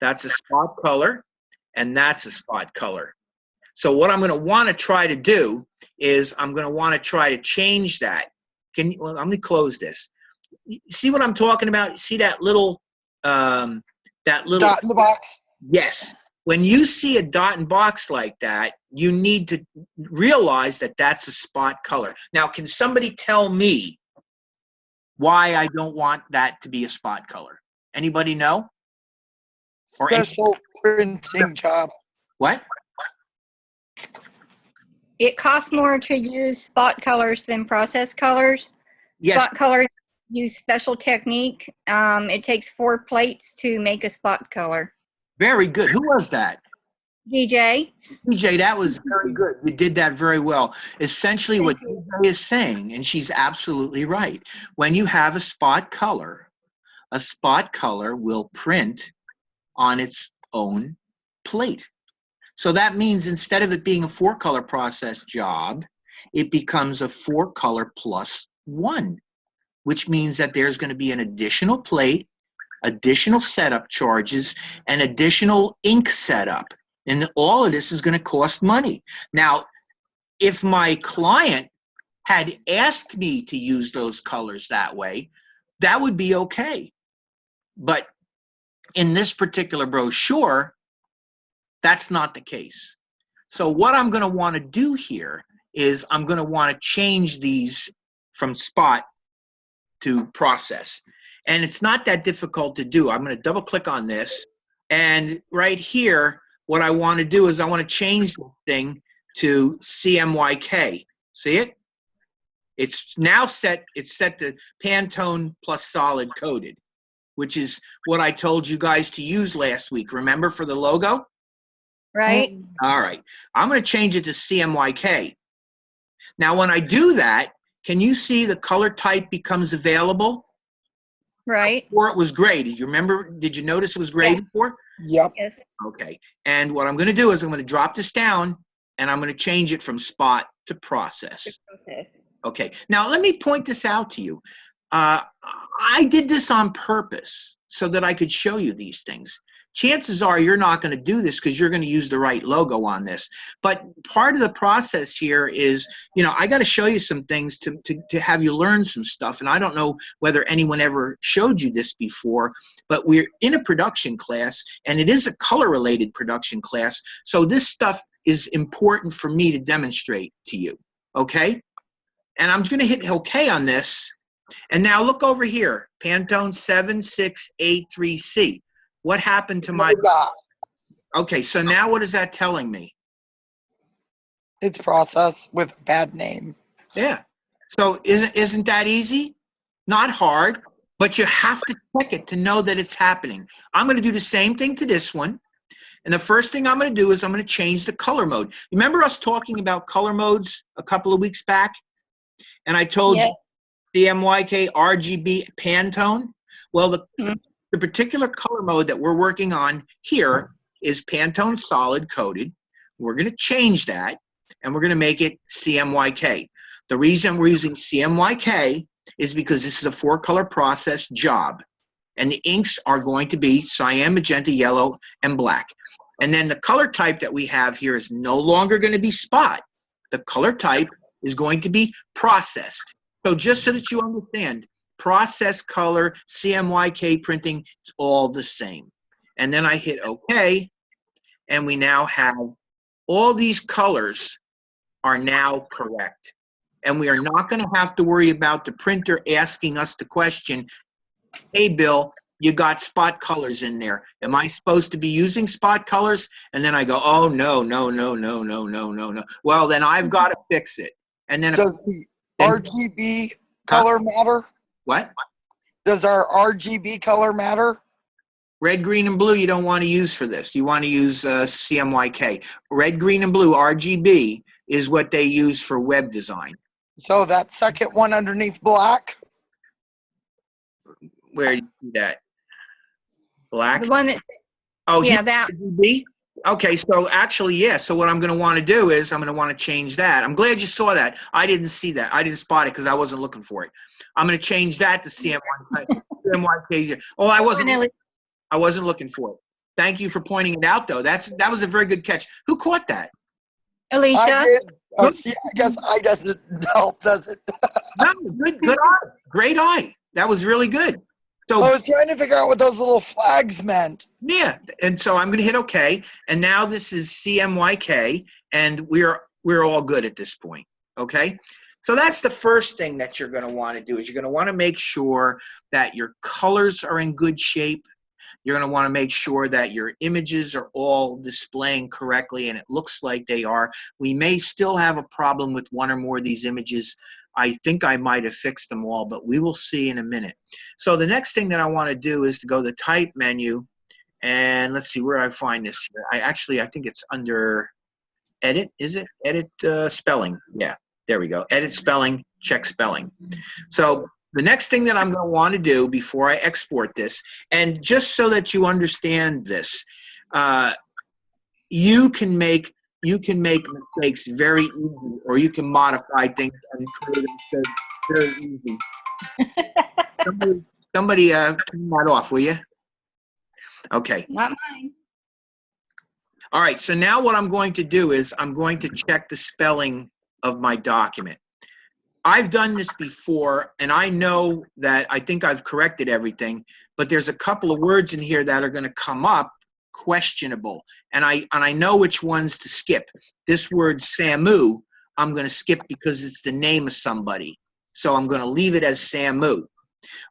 S1: That's a spot color, and that's a spot color. So what I'm going to want to try to do is I'm going to want to try to change that. Well, let me close this. see what I'm talking about? See that little
S6: Dot in the box.
S1: Yes. When you see a dot and box like that, you need to realize that that's a spot color. Now, can somebody tell me why I don't want that to be a spot color? Anybody know?
S6: Special printing job.
S1: What?
S7: It costs more to use spot colors than process colors.
S1: Yes.
S7: Spot colors use special technique. It takes 4 plates to make a spot color.
S1: Very good. Who was that?
S7: DJ?
S1: DJ, that was very good. You did that very well. Essentially what DJ is saying, and she's absolutely right, when you have a spot color will print on its own plate. So that means instead of it being a 4-color process job, it becomes a 4-color plus 1, which means that there's going to be an additional plate, additional setup charges, and additional ink setup. And all of this is going to cost money. Now, if my client had asked me to use those colors that way, that would be okay. But in this particular brochure, that's not the case. So what I'm going to want to do here is I'm going to want to change these from spot to process. And it's not that difficult to do. I'm going to double click on this. And right here, what I want to do is I want to change the thing to CMYK. See it? It's now set, it's set to Pantone plus solid coded, which is what I told you guys to use last week. Remember, for the logo?
S7: Right?
S1: All right. I'm going to change it to CMYK. Now, when I do that, can you see the color type becomes available?
S7: Right.
S1: Before it was gray. Did you remember? Did you notice it was gray before?
S6: Yep.
S7: Yes.
S1: Okay. And what I'm going to do is I'm going to drop this down and I'm going to change it from spot to process.
S7: Okay.
S1: Okay. Now, let me point this out to you. I did this on purpose so that I could show you these things. Chances are you're not going to do this because you're going to use the right logo on this. But part of the process here is, you know, I got to show you some things to have you learn some stuff. And I don't know whether anyone ever showed you this before, but we're in a production class, and it is a color-related production class. So this stuff is important for me to demonstrate to you, okay? And I'm going to hit OK on this. And now look over here, Pantone 7683C. What happened to my... Okay, so now what is that telling me?
S6: It's process with a bad name.
S1: Yeah. So isn't that easy? Not hard, but you have to check it to know that it's happening. I'm going to do the same thing to this one. And the first thing I'm going to do is I'm going to change the color mode. Remember us talking about color modes a couple of weeks back? And I told you CMYK, RGB, Pantone. Well, the particular color mode that we're working on here is Pantone solid coded. We're going to change that, and we're going to make it CMYK. The reason we're using CMYK is because this is a 4-color process job, and the inks are going to be cyan, magenta, yellow, and black. And then the color type that we have here is no longer going to be spot. The color type is going to be process. So just so that you understand, process color, CMYK printing, it's all the same. And then I hit OK, and we now have all these colors are now correct. And we are not going to have to worry about the printer asking us the question, hey, Bill, you got spot colors in there. Am I supposed to be using spot colors? And then I go, oh, no. Well, then I've got to fix it. And then
S6: does the RGB color matter?
S1: What?
S6: Does our RGB color matter?
S1: Red, green, and blue you don't want to use for this. You want to use CMYK. Red, green, and blue, RGB, is what they use for web design.
S6: So that second one underneath black?
S1: Where do you see that? Black?
S7: The one that,
S1: oh,
S7: yeah, that.
S1: RGB? Okay, so actually, yeah. So what I'm going to want to do is I'm going to want to change that. I'm glad you saw that. I didn't see that. I didn't spot it because I wasn't looking for it. I'm going to change that to CMYK. Oh, I wasn't looking for it. Thank you for pointing it out, though. That was a very good catch. Who caught that?
S7: Alicia.
S6: Oh, see, I guess it help, does it?
S1: No, good eye. Great eye. That was really good. So
S6: I was trying to figure out what those little flags meant.
S1: yeah, and so I'm going to hit OK, and now this is CMYK, and we're all good at this point. Okay, so that's the first thing that you're going to want to do is you're going to want to make sure that your colors are in good shape. You're going to want to make sure that your images are all displaying correctly, and it looks like they are. We may still have a problem with one or more of these images. I think I might have fixed them all, but we will see in a minute. So the next thing that I want to do is to go to the Type menu, and let's see where I find this here. I think it's under Edit, is it? Edit Spelling. Yeah, there we go. Edit Spelling, check Spelling. So the next thing that I'm going to want to do before I export this, and just so that you understand this, you can make mistakes very easy, or you can modify things and create them very easy. Somebody turn that off, will you? Okay.
S7: Not mine.
S1: All right, so now what I'm going to do is I'm going to check the spelling of my document. I've done this before, and I know that I think I've corrected everything, but there's a couple of words in here that are going to come up questionable, and I know which ones to skip. This word Samu, I'm going to skip because it's the name of somebody, so I'm going to leave it as Samu.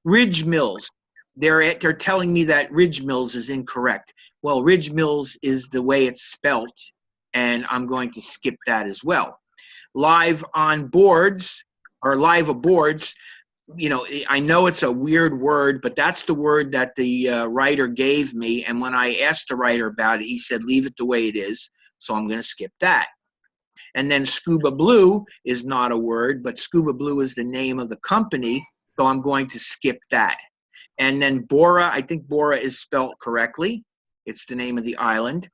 S1: Ridge Mills, they're telling me that Ridge Mills is incorrect. Well, Ridge Mills is the way it's spelt, and I'm going to skip that as well. Live on boards, or live aboards, you know, I know it's a weird word, but that's the word that the writer gave me, and when I asked the writer about it, he said leave it the way it is, so I'm going to skip that. And then Scuba Blue is not a word, but Scuba Blue is the name of the company, so I'm going to skip that. And then Bora, I think Bora is spelt correctly. It's the name of the island.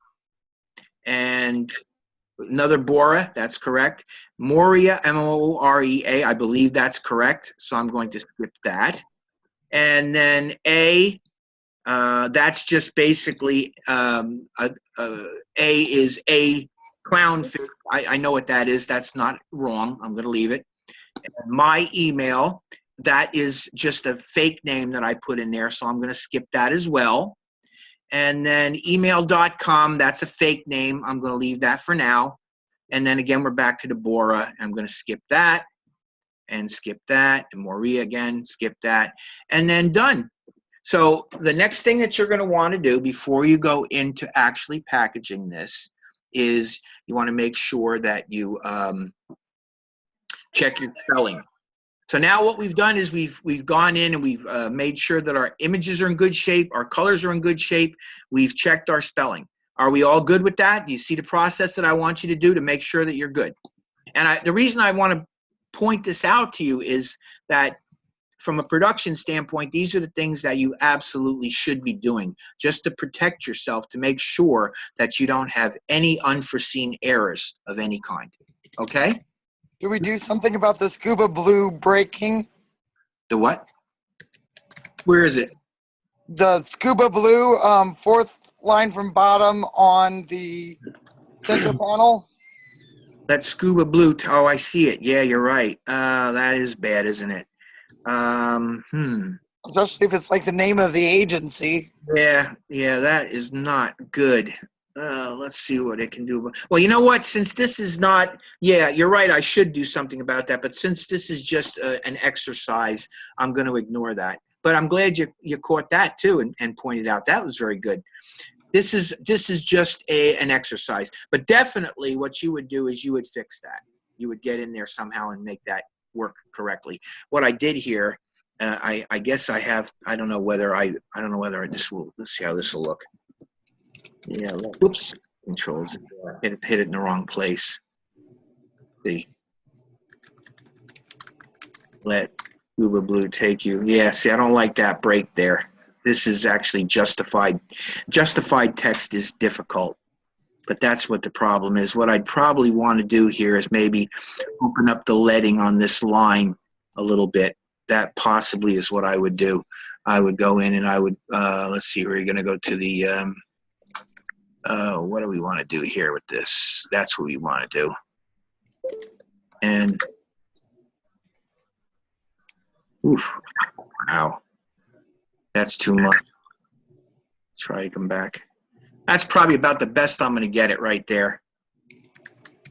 S1: And another Bora, that's correct. Morea, M-O-R-E-A, I believe that's correct, so I'm going to skip that. And then A, that's just basically, A is a clownfish. I know what that is. That's not wrong. I'm going to leave it. And my email, that is just a fake name that I put in there, so I'm going to skip that as well. And then email.com, that's a fake name. I'm going to leave that for now. And then again, we're back to the Bora. I'm going to skip that and skip that. And Morea again, skip that. And then done. So the next thing that you're going to want to do before you go into actually packaging this is you want to make sure that you check your spelling. So now what we've done is we've gone in and we've made sure that our images are in good shape, our colors are in good shape, we've checked our spelling. Are we all good with that? Do you see the process that I want you to do to make sure that you're good? And the reason I want to point this out to you is that from a production standpoint, these are the things that you absolutely should be doing just to protect yourself, to make sure that you don't have any unforeseen errors of any kind. Okay?
S6: Do we do something about the Scuba Blue breaking?
S1: The what? Where is it?
S6: The Scuba Blue, fourth line from bottom on the center panel.
S1: That Scuba Blue. Oh, I see it. Yeah, you're right. That is bad, isn't it?
S6: Especially if it's like the name of the agency.
S1: Yeah, that is not good. Let's see what it can do. Well, you know what? Since this is not, yeah, you're right. I should do something about that. But since this is just an exercise, I'm going to ignore that. But I'm glad you caught that too and pointed out. That was very good. This is just an exercise. But definitely what you would do is you would fix that. You would get in there somehow and make that work correctly. What I did here, I guess I have, I don't know whether this will, let's see how this will look. Yeah, whoops, controls, hit it in the wrong place. See, let Scuba Blue take you. Yeah, see, I don't like that break there. This is actually justified. Justified text is difficult, but that's what the problem is. What I'd probably want to do here is maybe open up the leading on this line a little bit. That possibly is what I would do. I would go in and I would, let's see, we're going to go to the, what do we want to do here with this? That's what we want to do. And, oof, Wow. That's too much. Try to come back. That's probably about the best I'm going to get it right there.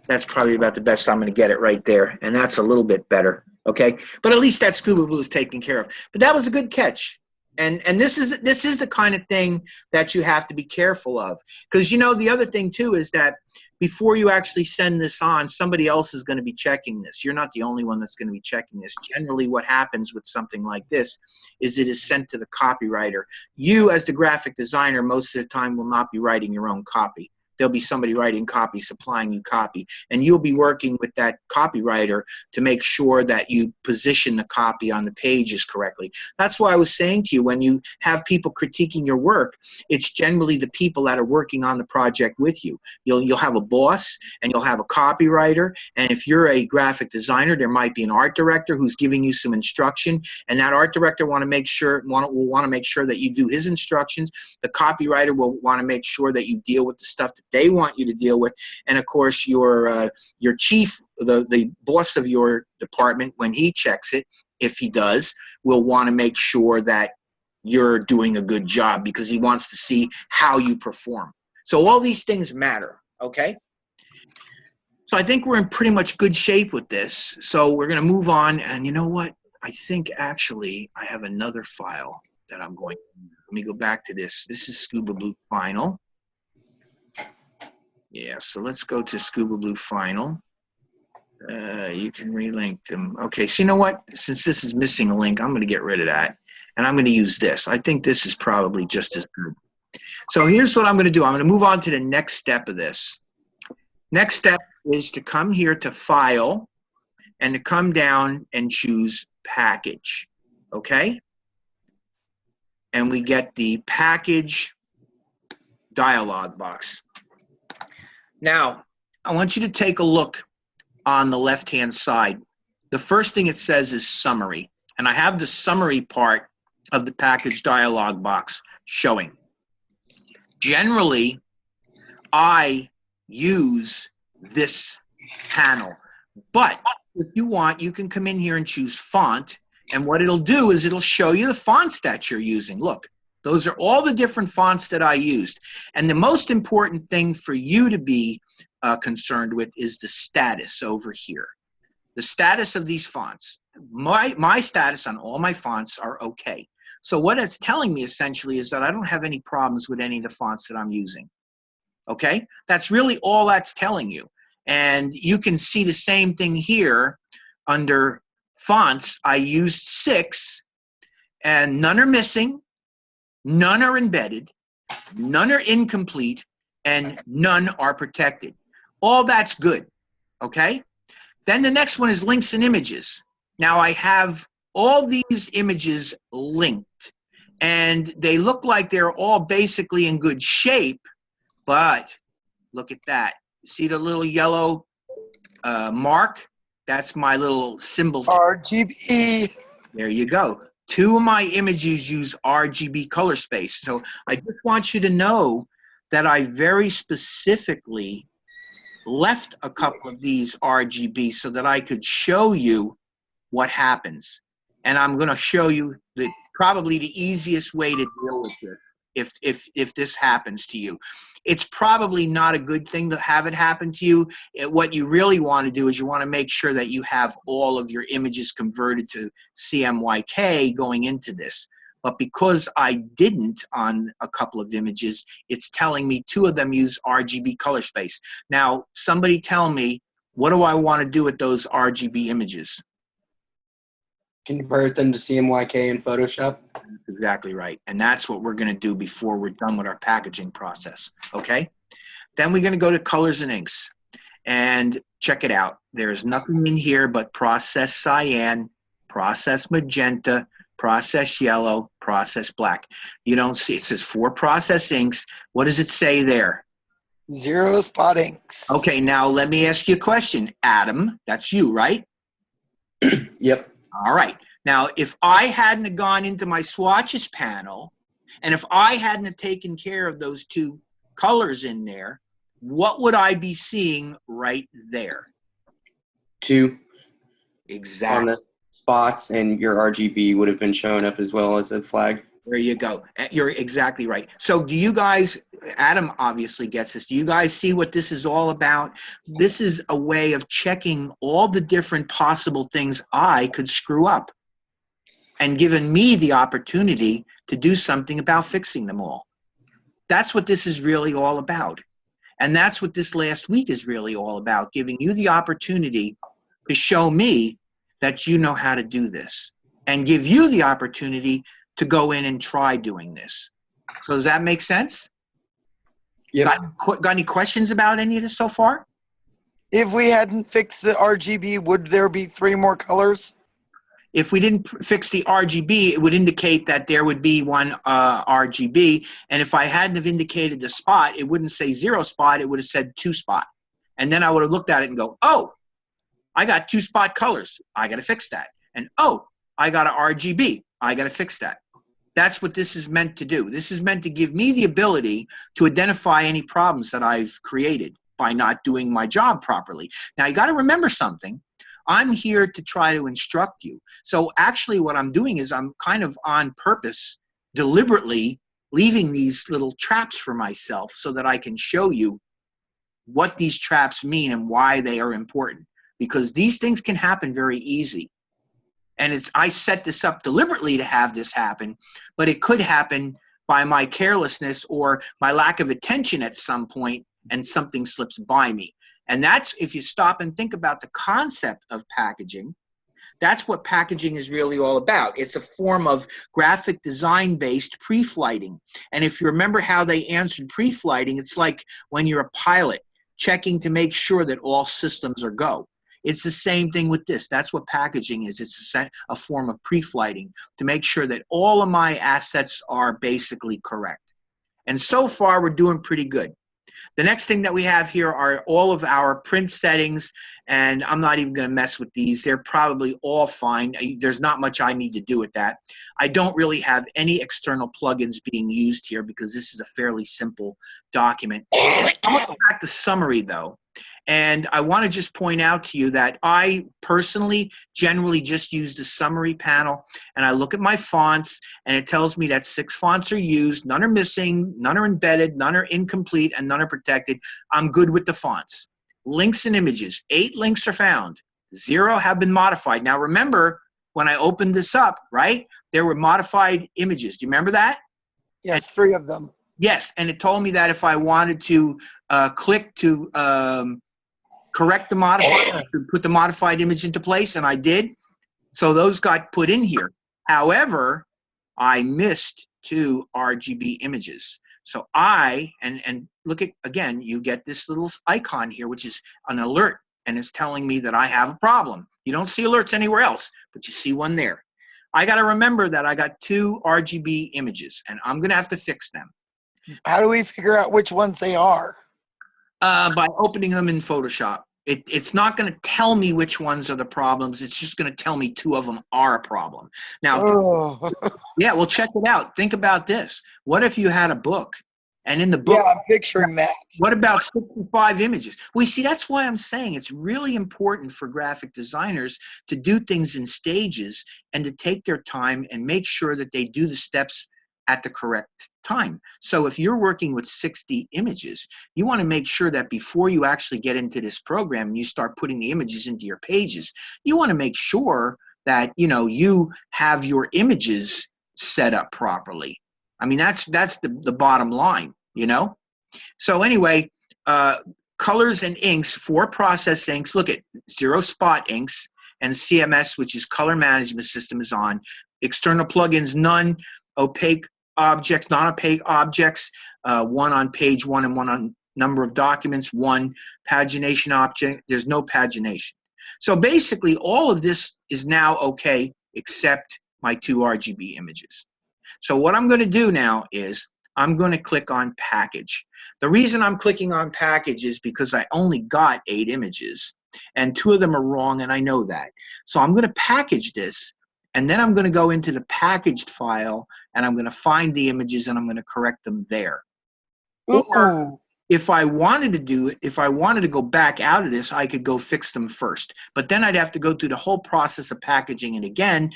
S1: That's probably about the best I'm going to get it right there. And that's a little bit better. Okay. But at least that scuba blue is taken care of. But that was a good catch. And this is the kind of thing that you have to be careful of. Because, you know, the other thing, too, is that before you actually send this on, somebody else is going to be checking this. You're not the only one that's going to be checking this. Generally, what happens with something like this is it is sent to the copywriter. You, as the graphic designer, most of the time will not be writing your own copy. There'll be somebody writing copy, supplying you copy. And you'll be working with that copywriter to make sure that you position the copy on the pages correctly. That's why I was saying to you, when you have people critiquing your work, it's generally the people that are working on the project with you. You'll have a boss and you'll have a copywriter. And if you're a graphic designer, there might be an art director who's giving you some instruction. And that art director will want to make sure that you do his instructions. The copywriter will want to make sure that you deal with the stuff that they want you to deal with. And of course, your chief, the boss of your department, when he checks it, if he does, will want to make sure that you're doing a good job because he wants to see how you perform. So all these things matter, okay? So I think we're in pretty much good shape with this. So we're going to move on. And you know what? I think actually I have another file that I'm going to use. Let me go back to this. This is Scuba Blue Final. Yeah, so let's go to Scuba Blue Final. You can relink them. Okay, so you know what? Since this is missing a link, I'm going to get rid of that. And I'm going to use this. I think this is probably just as good. So here's what I'm going to do. I'm going to move on to the next step of this. Next step is to come here to File and to come down and choose Package. Okay? And we get the Package dialog box. Now, I want you to take a look on the left-hand side. The first thing it says is Summary. And I have the summary part of the package dialog box showing. Generally, I use this panel. But if you want, you can come in here and choose Font. And what it'll do is it'll show you the fonts that you're using. Look. Those are all the different fonts that I used. And the most important thing for you to be concerned with is the status over here. The status of these fonts. My status on all my fonts are okay. So what it's telling me essentially is that I don't have any problems with any of the fonts that I'm using. Okay? That's really all that's telling you. And you can see the same thing here under fonts. I used 6 and none are missing. None are embedded, none are incomplete, and none are protected. All that's good, okay? Then the next one is links and images. Now I have all these images linked, and they look like they're all basically in good shape, but look at that. See the little yellow mark? That's my little symbol.
S6: RGB.
S1: There you go. 2 of my images use RGB color space. So I just want you to know that I very specifically left a couple of these RGB so that I could show you what happens. And I'm going to show you probably the easiest way to deal with this if this happens to you. It's probably not a good thing to have it happen to you. What you really want to do is you want to make sure that you have all of your images converted to CMYK going into this. But because I didn't on a couple of images, it's telling me 2 of them use RGB color space. Now, somebody tell me, what do I want to do with those RGB images?
S4: Convert them to CMYK in Photoshop.
S1: That's exactly right. And that's what we're going to do before we're done with our packaging process. Okay? Then we're going to go to colors and inks. And check it out. There's nothing in here but process cyan, process magenta, process yellow, process black. You don't see, it says 4 process inks. What does it say there?
S6: 0 spot inks.
S1: Okay, now let me ask you a question. Adam, that's you, right?
S4: Yep.
S1: All right. Now, if I hadn't gone into my swatches panel, and if I hadn't taken care of those 2 colors in there, what would I be seeing right there?
S4: 2.
S1: Exactly.
S4: spots, and your RGB would have been showing up as well as a flag.
S1: There you go. You're exactly right. So do you guys, Adam obviously gets this. Do you guys see what this is all about? This is a way of checking all the different possible things I could screw up and giving me the opportunity to do something about fixing them all. That's what this is really all about. And that's what this last week is really all about, giving you the opportunity to show me that you know how to do this and give you the opportunity to go in and try doing this. So does that make sense?
S4: Yep.
S1: Got any questions about any of this so far?
S6: If we hadn't fixed the RGB, would there be 3 more colors?
S1: If we didn't fix the RGB, it would indicate that there would be one RGB. And if I hadn't have indicated the spot, it wouldn't say 0 spot, it would have said 2 spot. And then I would have looked at it and go, oh, I got 2 spot colors. I got to fix that. And oh, I got an RGB. I got to fix that. That's what this is meant to do. This is meant to give me the ability to identify any problems that I've created by not doing my job properly. Now, you got to remember something. I'm here to try to instruct you. So actually what I'm doing is I'm kind of on purpose, deliberately leaving these little traps for myself so that I can show you what these traps mean and why they are important. Because these things can happen very easy. And I set this up deliberately to have this happen, but it could happen by my carelessness or my lack of attention at some point and something slips by me. And that's, if you stop and think about the concept of packaging, that's what packaging is really all about. It's a form of graphic design-based pre-flighting. And if you remember how they answered pre-flighting, it's like when you're a pilot checking to make sure that all systems are go. It's the same thing with this. That's what packaging is. It's a form of pre-flighting to make sure that all of my assets are basically correct. And so far, we're doing pretty good. The next thing that we have here are all of our print settings, and I'm not even going to mess with these. They're probably all fine. There's not much I need to do with that. I don't really have any external plugins being used here because this is a fairly simple document. I'm going to go back to summary, though. And I want to just point out to you that I personally generally just use the summary panel, and I look at my fonts, and it tells me that 6 fonts are used, none are missing, none are embedded, none are incomplete, and none are protected. I'm good with the fonts. Links and images, 8 links are found, 0 have been modified. Now remember, when I opened this up, right, there were modified images. Do you remember that?
S6: Yes, 3 of them.
S1: Yes, and it told me that if I wanted to click to correct the modified, to put the modified image into place, and I did. So those got put in here. However, I missed 2 RGB images. So and look at, again, you get this little icon here, which is an alert, and it's telling me that I have a problem. You don't see alerts anywhere else, but you see one there. I got to remember that I got 2 RGB images, and I'm going to have to fix them.
S6: How do we figure out which ones they are?
S1: By opening them in Photoshop. It's not going to tell me which ones are the problems. It's just going to tell me 2 of them are a problem. Now, yeah, well, check it out. Think about this. What if you had a book, and in the book,
S6: yeah, I'm picturing that.
S1: What about 65 images? Well, you see, that's why I'm saying it's really important for graphic designers to do things in stages and to take their time and make sure that they do the steps at the correct time. So if you're working with 60 images, you want to make sure that before you actually get into this program and you start putting the images into your pages, you want to make sure that, you know, you have your images set up properly. I mean, that's the bottom line, you know? So anyway, colors and inks, 4 process inks, look at 0 spot inks, and CMS, which is color management system, is on. External plugins, none. Opaque objects, non-opaque objects, 1 on page 1 and 1 on number of documents, 1. Pagination object, there's no pagination. So basically all of this is now okay except my 2 RGB images. So what I'm going to do now is I'm going to click on package. The reason I'm clicking on package is because I only got 8 images and 2 of them are wrong, and I know that. So I'm going to package this, and then I'm going to go into the packaged file and I'm going to find the images and I'm going to correct them there.
S6: Ooh.
S1: If I wanted to do it, if I wanted to go back out of this, I could go fix them first. But then I'd have to go through the whole process of packaging it again,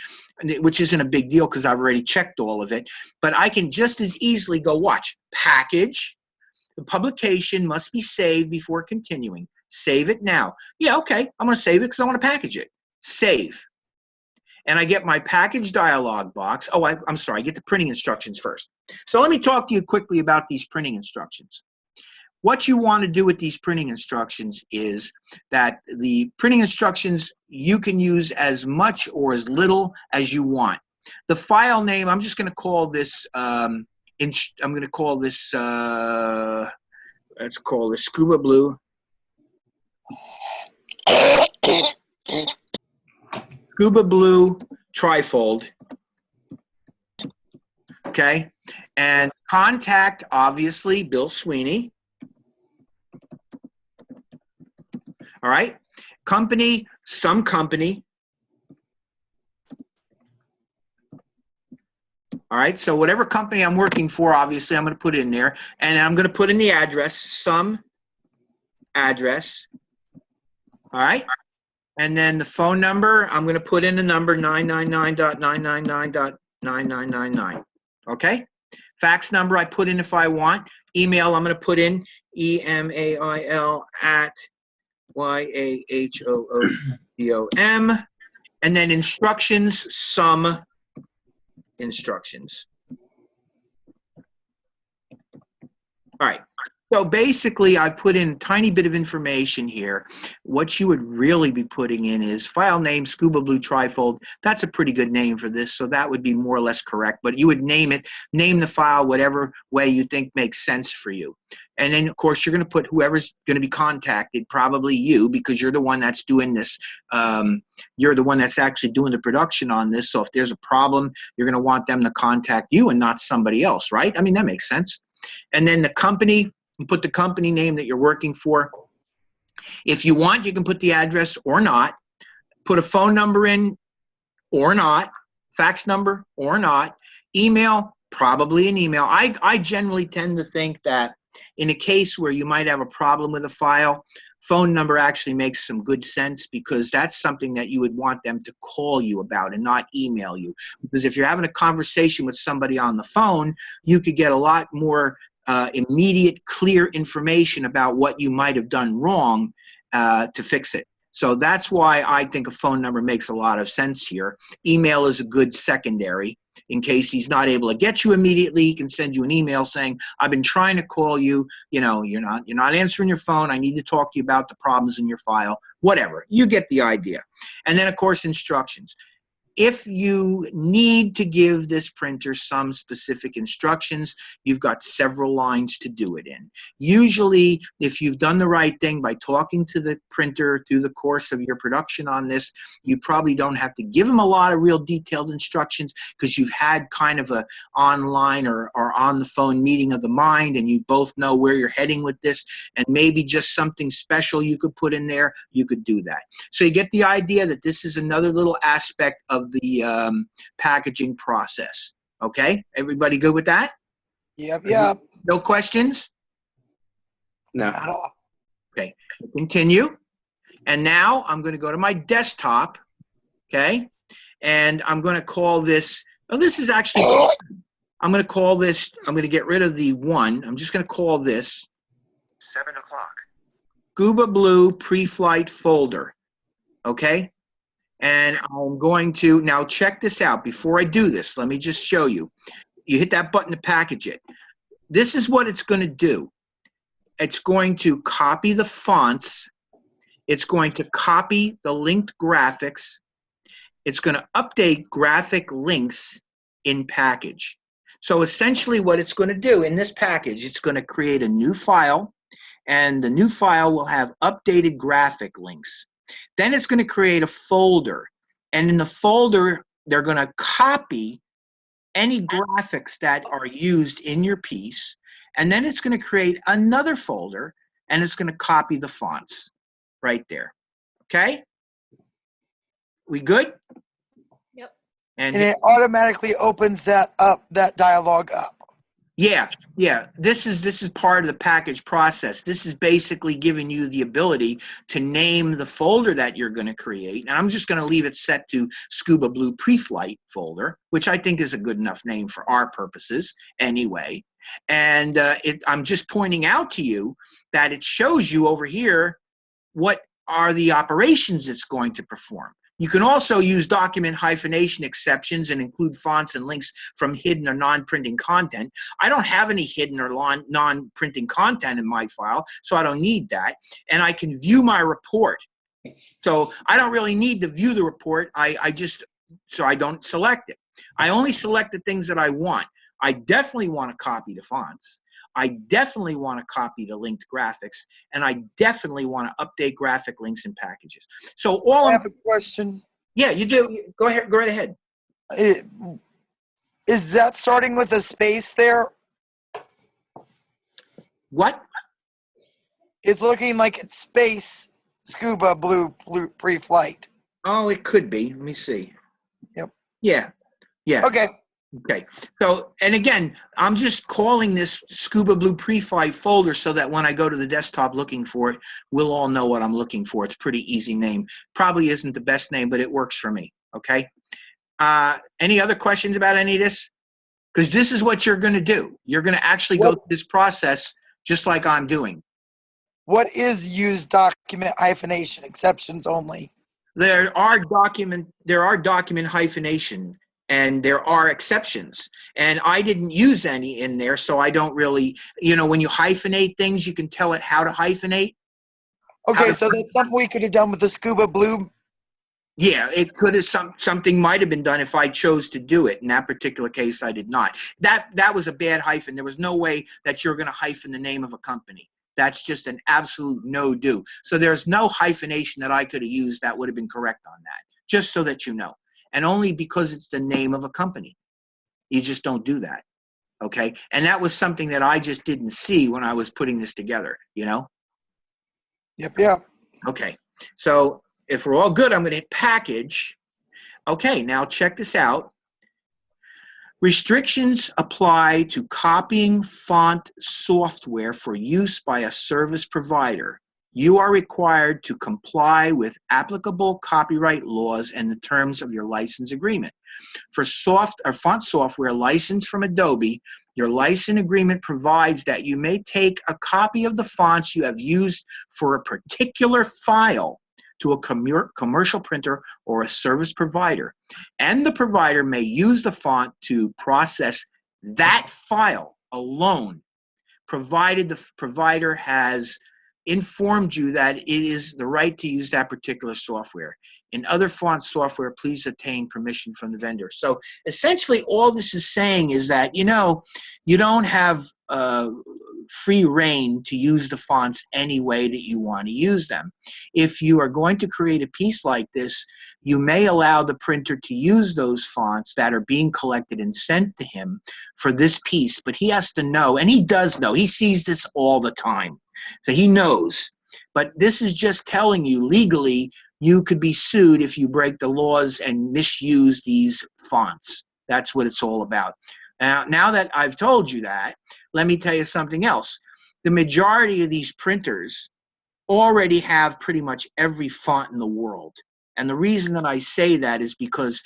S1: which isn't a big deal because I've already checked all of it. But I can just as easily go watch, package. The publication must be saved before continuing. Save it now. Yeah, okay, I'm going to save it because I want to package it. Save. And I get my package dialog box. Oh, I'm sorry, I get the printing instructions first. So let me talk to you quickly about these printing instructions. What you want to do with these printing instructions is that the printing instructions, you can use as much or as little as you want. The file name, I'm just going to call this, I'm going to call this, let's call this Scuba Blue. Scuba Blue Trifold. Okay. And contact, obviously, Bill Sweeney. All right. Company, some company. All right. So whatever company I'm working for, obviously, I'm going to put in there. And I'm going to put in the address, some address. All right. And then the phone number, I'm going to put in the number 999.999.9999. Okay? Fax number I put in if I want. Email I'm going to put in email@yahoodom. And then instructions, some instructions. All right. So basically, I put in a tiny bit of information here. What you would really be putting in is file name, Scuba Blue Trifold. That's a pretty good name for this, so that would be more or less correct. But you would name it, name the file whatever way you think makes sense for you. And then, of course, you're going to put whoever's going to be contacted, probably you, because you're the one that's doing this. You're the one that's actually doing the production on this. So if there's a problem, you're going to want them to contact you and not somebody else, right? I mean, that makes sense. And then the company, you put the company name that you're working for. If you want, you can put the address or not. Put a phone number in or not. Fax number or not. Email, probably an email. I generally tend to think that in a case where you might have a problem with a file, phone number actually makes some good sense because that's something that you would want them to call you about and not email you. Because if you're having a conversation with somebody on the phone, you could get a lot more immediate, clear information about what you might have done wrong to fix it. So that's why I think a phone number makes a lot of sense here. Email is a good secondary. In case he's not able to get you immediately, he can send you an email saying, I've been trying to call you, you know, you're not answering your phone. I need to talk to you about the problems in your file, whatever. You get the idea. And then, of course, instructions. If you need to give this printer some specific instructions, you've got several lines to do it in. Usually, if you've done the right thing by talking to the printer through the course of your production on this, you probably don't have to give them a lot of real detailed instructions because you've had kind of a online or on the phone meeting of the mind and you both know where you're heading with this and maybe just something special you could put in there, you could do that. So you get the idea that this is another little aspect of the packaging process. Okay, everybody good with that?
S6: Yep, yep.
S1: No questions?
S4: No.
S1: Okay, continue. And now I'm going to go to my desktop, okay? And I'm going to call this, oh, this is actually, I'm going to call this, I'm going to get rid of the 1. I'm just going to call this 7 o'clock. Scuba Blue pre-flight folder, okay? And I'm going to, now check this out. Before I do this, let me just show you. You hit that button to package it. This is what it's going to do. It's going to copy the fonts. It's going to copy the linked graphics. It's going to update graphic links in package. So essentially what it's going to do in this package, it's going to create a new file, and the new file will have updated graphic links. Then it's going to create a folder, and in the folder, they're going to copy any graphics that are used in your piece, and then it's going to create another folder, and it's going to copy the fonts right there. Okay? We good?
S3: Yep.
S6: And it automatically opens that up, that dialog up.
S1: Yeah, yeah. This is part of the package process. This is basically giving you the ability to name the folder that you're going to create. And I'm just going to leave it set to Scuba Blue Pre-Flight folder, which I think is a good enough name for our purposes anyway. And I'm just pointing out to you that it shows you over here what are the operations it's going to perform. You can also use document hyphenation exceptions and include fonts and links from hidden or non-printing content. I don't have any hidden or non-printing content in my file, so I don't need that. And I can view my report. So I don't really need to view the report. So I don't select it. I only select the things that I want. I definitely want to copy the fonts. I definitely want to copy the linked graphics, and I definitely want to update graphic links and packages. So all
S6: I have a question.
S1: Yeah, you do. Go ahead. Go right ahead.
S6: Is that starting with a space there?
S1: What?
S6: It's looking like it's space Scuba Blue Pre-Flight.
S1: Oh, it could be. Let me see.
S6: Yep.
S1: Yeah. Yeah.
S6: Okay.
S1: Okay. So, and again, I'm just calling this Scuba Blue Pre-Flight folder so that when I go to the desktop looking for it, we'll all know what I'm looking for. It's a pretty easy name. Probably isn't the best name, but it works for me. Okay. Any other questions about any of this? Because this is what you're going to do. You're going to actually go through this process just like I'm doing.
S6: What is use document hyphenation exceptions only?
S1: There are document hyphenation and there are exceptions. And I didn't use any in there, so I don't really, when you hyphenate things, you can tell it how to hyphenate.
S6: Okay, so that's something we could have done with the Scuba Blue.
S1: Yeah, it could have something might have been done if I chose to do it. In that particular case, I did not. That was a bad hyphen. There was no way that you're going to hyphen the name of a company. That's just an absolute no-do. So there's no hyphenation that I could have used that would have been correct on that, just so that you know. And only because it's the name of a company. You just don't do that, okay? And that was something that I just didn't see when I was putting this together,
S6: Yep.
S1: Okay, so if we're all good, I'm going to hit package. Okay, now check this out. Restrictions apply to copying font software for use by a service provider. You are required to comply with applicable copyright laws and the terms of your license agreement. For font software licensed from Adobe, your license agreement provides that you may take a copy of the fonts you have used for a particular file to a commercial printer or a service provider, and the provider may use the font to process that file alone, provided the provider has informed you that it is the right to use that particular software. In other font software, please obtain permission from the vendor. So essentially all this is saying is that, you don't have free reign to use the fonts any way that you want to use them. If you are going to create a piece like this, you may allow the printer to use those fonts that are being collected and sent to him for this piece, but he has to know, and he does know, he sees this all the time. So he knows, but this is just telling you legally you could be sued if you break the laws and misuse these fonts. That's what it's all about. Now that I've told you that, let me tell you something else. The majority of these printers already have pretty much every font in the world. And the reason that I say that is because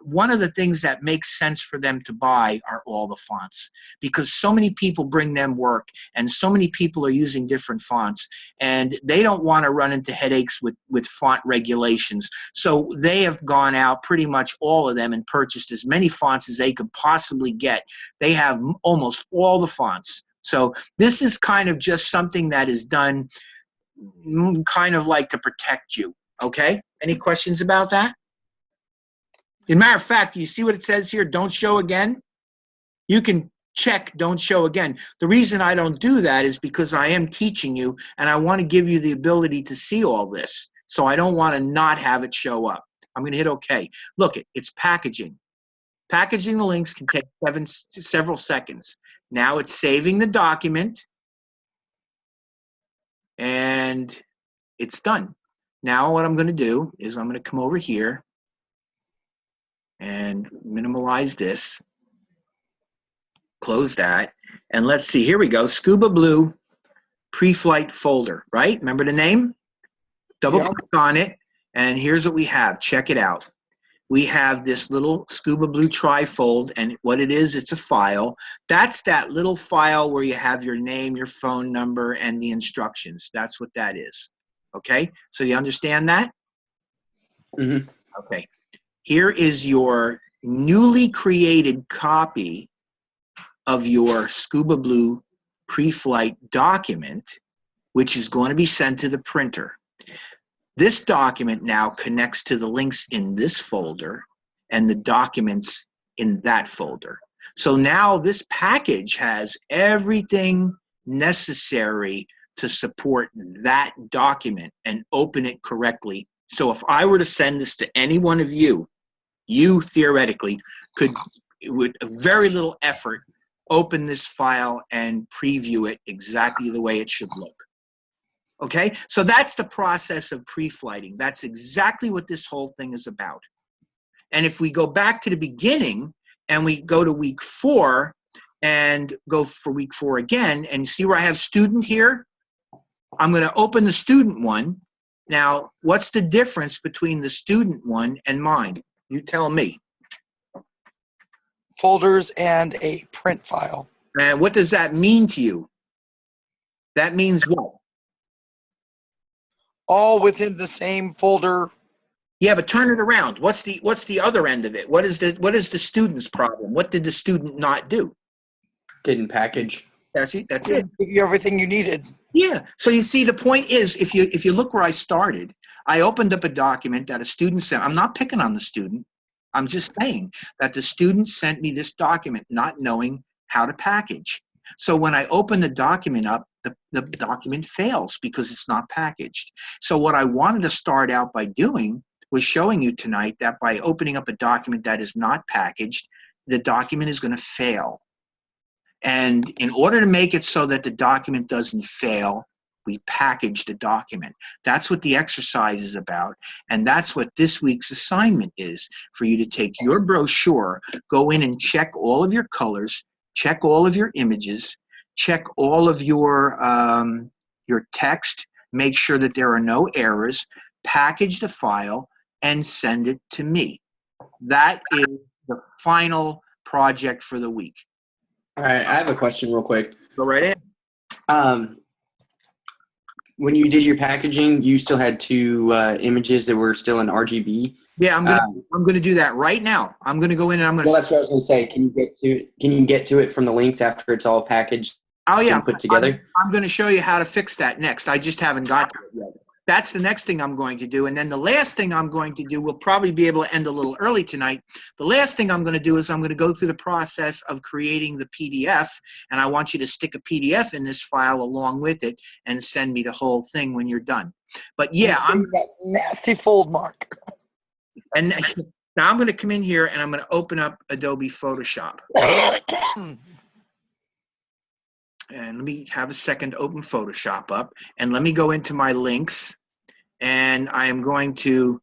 S1: one of the things that makes sense for them to buy are all the fonts, because so many people bring them work and so many people are using different fonts and they don't want to run into headaches with font regulations. So they have gone out, pretty much all of them, and purchased as many fonts as they could possibly get. They have almost all the fonts. So this is kind of just something that is done kind of like to protect you. Okay? Any questions about that? As a matter of fact, you see what it says here, don't show again? You can check don't show again. The reason I don't do that is because I am teaching you and I want to give you the ability to see all this. So I don't want to not have it show up. I'm going to hit OK. Look, it's packaging. Packaging the links can take several seconds. Now it's saving the document and it's done. Now what I'm going to do is I'm going to come over here and minimize this. Close that. And let's see, here we go. Scuba Blue pre-flight folder, right? Remember the name? Double click on it. And here's what we have. Check it out. We have this little Scuba Blue trifold, and what it is, it's a file. That's that little file where you have your name, your phone number, and the instructions. That's what that is. Okay? So you understand that?
S4: Mm-hmm.
S1: Okay. Here is your newly created copy of your Scuba Blue pre-flight document, which is going to be sent to the printer. This document now connects to the links in this folder and the documents in that folder. So now this package has everything necessary to support that document and open it correctly. So if I were to send this to any one of you, you theoretically could, with very little effort, open this file and preview it exactly the way it should look. Okay, so that's the process of pre-flighting. That's exactly what this whole thing is about. And if we go back to the beginning and we go to week 4 and go for week 4 again, and you see where I have student here? I'm going to open the student one. Now, what's the difference between the student one and mine? You tell me.
S6: Folders and a print file.
S1: And what does that mean to you? That means what?
S6: All within the same folder.
S1: Yeah, but turn it around. What's the other end of it? What is the student's problem? What did the student not do?
S4: Didn't package.
S1: That's it. That's
S6: Yeah,
S1: it.
S6: give you everything you needed.
S1: Yeah. So you see, the point is, if you look where I started, I opened up a document that a student sent. I'm not picking on the student. I'm just saying that the student sent me this document not knowing how to package. So when I open the document up, the document fails because it's not packaged. So what I wanted to start out by doing was showing you tonight that by opening up a document that is not packaged, the document is going to fail. And in order to make it so that the document doesn't fail, we package the document. That's what the exercise is about, and that's what this week's assignment is, for you to take your brochure, go in and check all of your colors, check all of your images, check all of your text, make sure that there are no errors, package the file, and send it to me. That is the final project for the week.
S4: All right, I have a question real quick.
S1: Go right ahead.
S4: When you did your packaging, you still had 2 images that were still in RGB.
S1: Yeah, I'm gonna do that right now. I'm gonna go in and I'm gonna.
S4: Well, that's what I was gonna say. Can you get to it from the links after it's all packaged?
S1: Oh yeah,
S4: and put together.
S1: I'm gonna show you how to fix that next. I just haven't got to it yet. That's the next thing I'm going to do. And then the last thing I'm going to do, we'll probably be able to end a little early tonight. The last thing I'm going to do is I'm going to go through the process of creating the PDF. And I want you to stick a PDF in this file along with it and send me the whole thing when you're done. But yeah, I'm
S6: that nasty fold mark.
S1: And now I'm going to come in here and I'm going to open up Adobe Photoshop. And let me have a second open Photoshop up. And let me go into my links. And I am going to,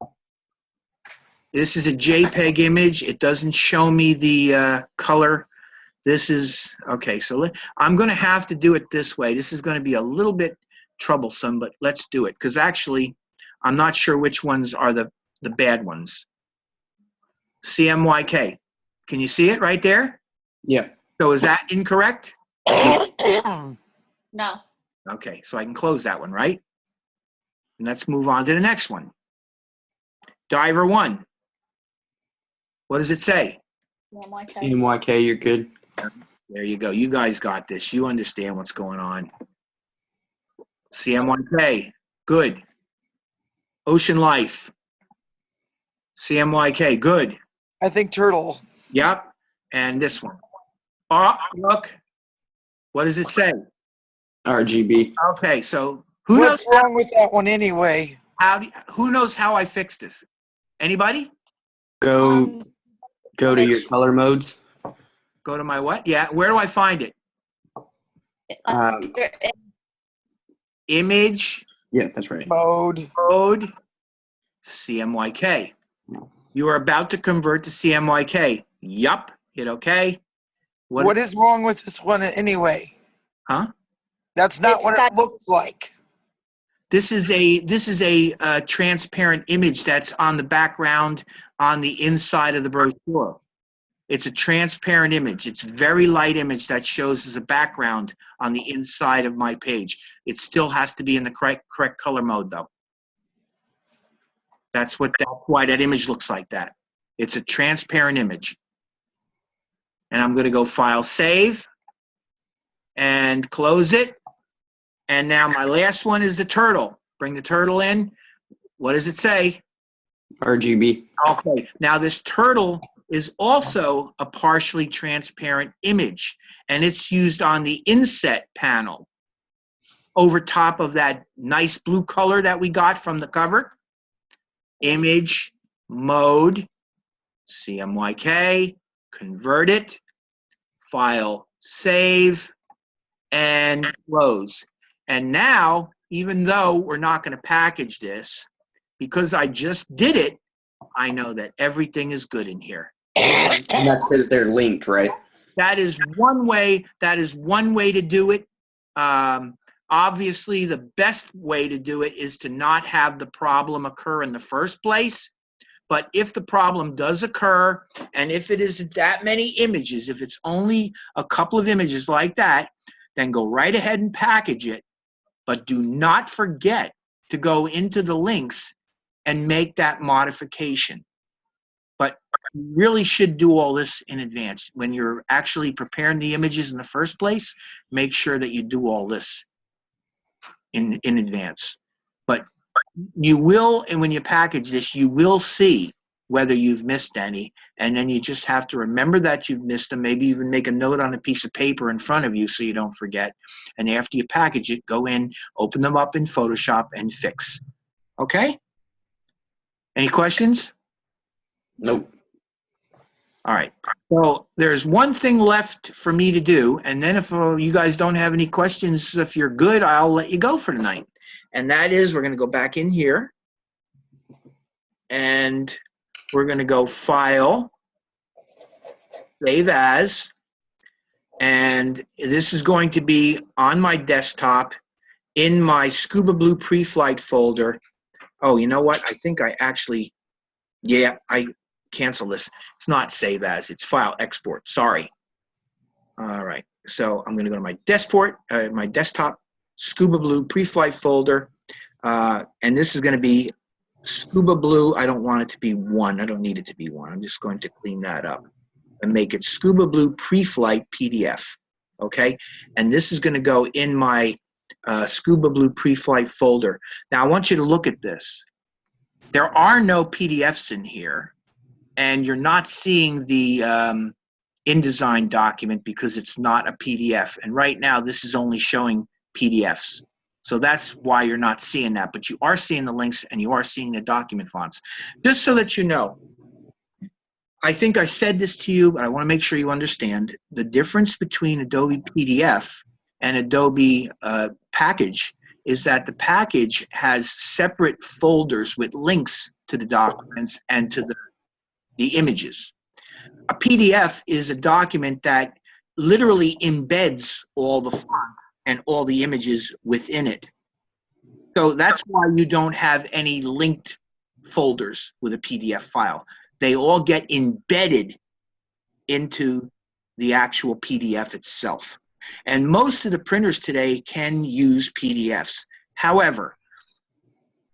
S1: this is a JPEG image. It doesn't show me the color. This is, okay, so I'm going to have to do it this way. This is going to be a little bit troublesome, but let's do it. Because actually, I'm not sure which ones are the bad ones. CMYK. Can you see it right there?
S4: Yeah.
S1: So is that incorrect?
S7: No.
S1: Okay, so I can close that one, right? And let's move on to the next one. Diver 1. What does it say?
S4: CMYK, you're good.
S1: There you go. You guys got this. You understand what's going on. CMYK. Good. Ocean Life. CMYK. Good.
S6: I think turtle.
S1: Yep. And this one. Oh, look. What does it say?
S4: RGB.
S1: Okay, so who
S6: What's
S1: knows
S6: wrong with that one anyway?
S1: who knows how I fixed this? Anybody?
S4: Go to your color modes.
S1: Go to my what? Yeah, where do I find it? Image,
S4: Yeah, that's right.
S6: Mode.
S1: CMYK. You are about to convert to CMYK. Yup. Hit OK.
S6: What is wrong with this one anyway?
S1: Huh?
S6: That's not
S7: It's
S6: what
S7: got-
S6: it looks like.
S1: This is a transparent image that's on the background on the inside of the brochure. It's a transparent image. It's a very light image that shows as a background on the inside of my page. It still has to be in the correct color mode though. That's why that image looks like that. It's a transparent image. And I'm going to go File, Save, and close it. And now my last one is the turtle. Bring the turtle in. What does it say?
S4: RGB.
S1: Okay, now this turtle is also a partially transparent image, and it's used on the inset panel over top of that nice blue color that we got from the cover. Image, mode, CMYK, convert it, file, save, and close. And now, even though we're not going to package this, because I just did it, I know that everything is good in here.
S4: And that's because they're linked, right?
S1: That is one way. That is one way to do it. Obviously, the best way to do it is to not have the problem occur in the first place. But if the problem does occur, and if it isn't that many images, if it's only a couple of images like that, then go right ahead and package it. But do not forget to go into the links and make that modification. But you really should do all this in advance. When you're actually preparing the images in the first place, make sure that you do all this in advance. But you will, and when you package this, you will see whether you've missed any, and then you just have to remember that you've missed them, maybe even make a note on a piece of paper in front of you so you don't forget. And after you package it, go in, open them up in Photoshop, and fix. Okay? Any questions?
S4: Nope.
S1: All right. So there's one thing left for me to do, and then if you guys don't have any questions, if you're good, I'll let you go for tonight. And that is, we're going to go back in here, and we're going to go File, Save As, and this is going to be on my desktop in my Scuba Blue Pre-Flight folder. Oh, you know what? I think I actually, yeah, I cancel this. It's not Save As, it's File Export. Sorry. All right. So I'm going to go to my desktop, Scuba Blue Pre-Flight folder, and this is going to be Scuba Blue. I don't want it to be 1. I don't need it to be 1. I'm just going to clean that up and make it Scuba Blue Pre-Flight PDF. Okay? And this is going to go in my Scuba Blue Pre-Flight folder. Now I want you to look at this. There are no PDFs in here, and you're not seeing the InDesign document because it's not a PDF. And right now this is only showing PDFs. So that's why you're not seeing that, but you are seeing the links and you are seeing the document fonts. Just so that you know, I think I said this to you, but I want to make sure you understand the difference between Adobe PDF and Adobe Package is that the package has separate folders with links to the documents and to the images. A PDF is a document that literally embeds all the font and all the images within it. So that's why you don't have any linked folders with a PDF file. They all get embedded into the actual PDF itself. And most of the printers today can use PDFs. However,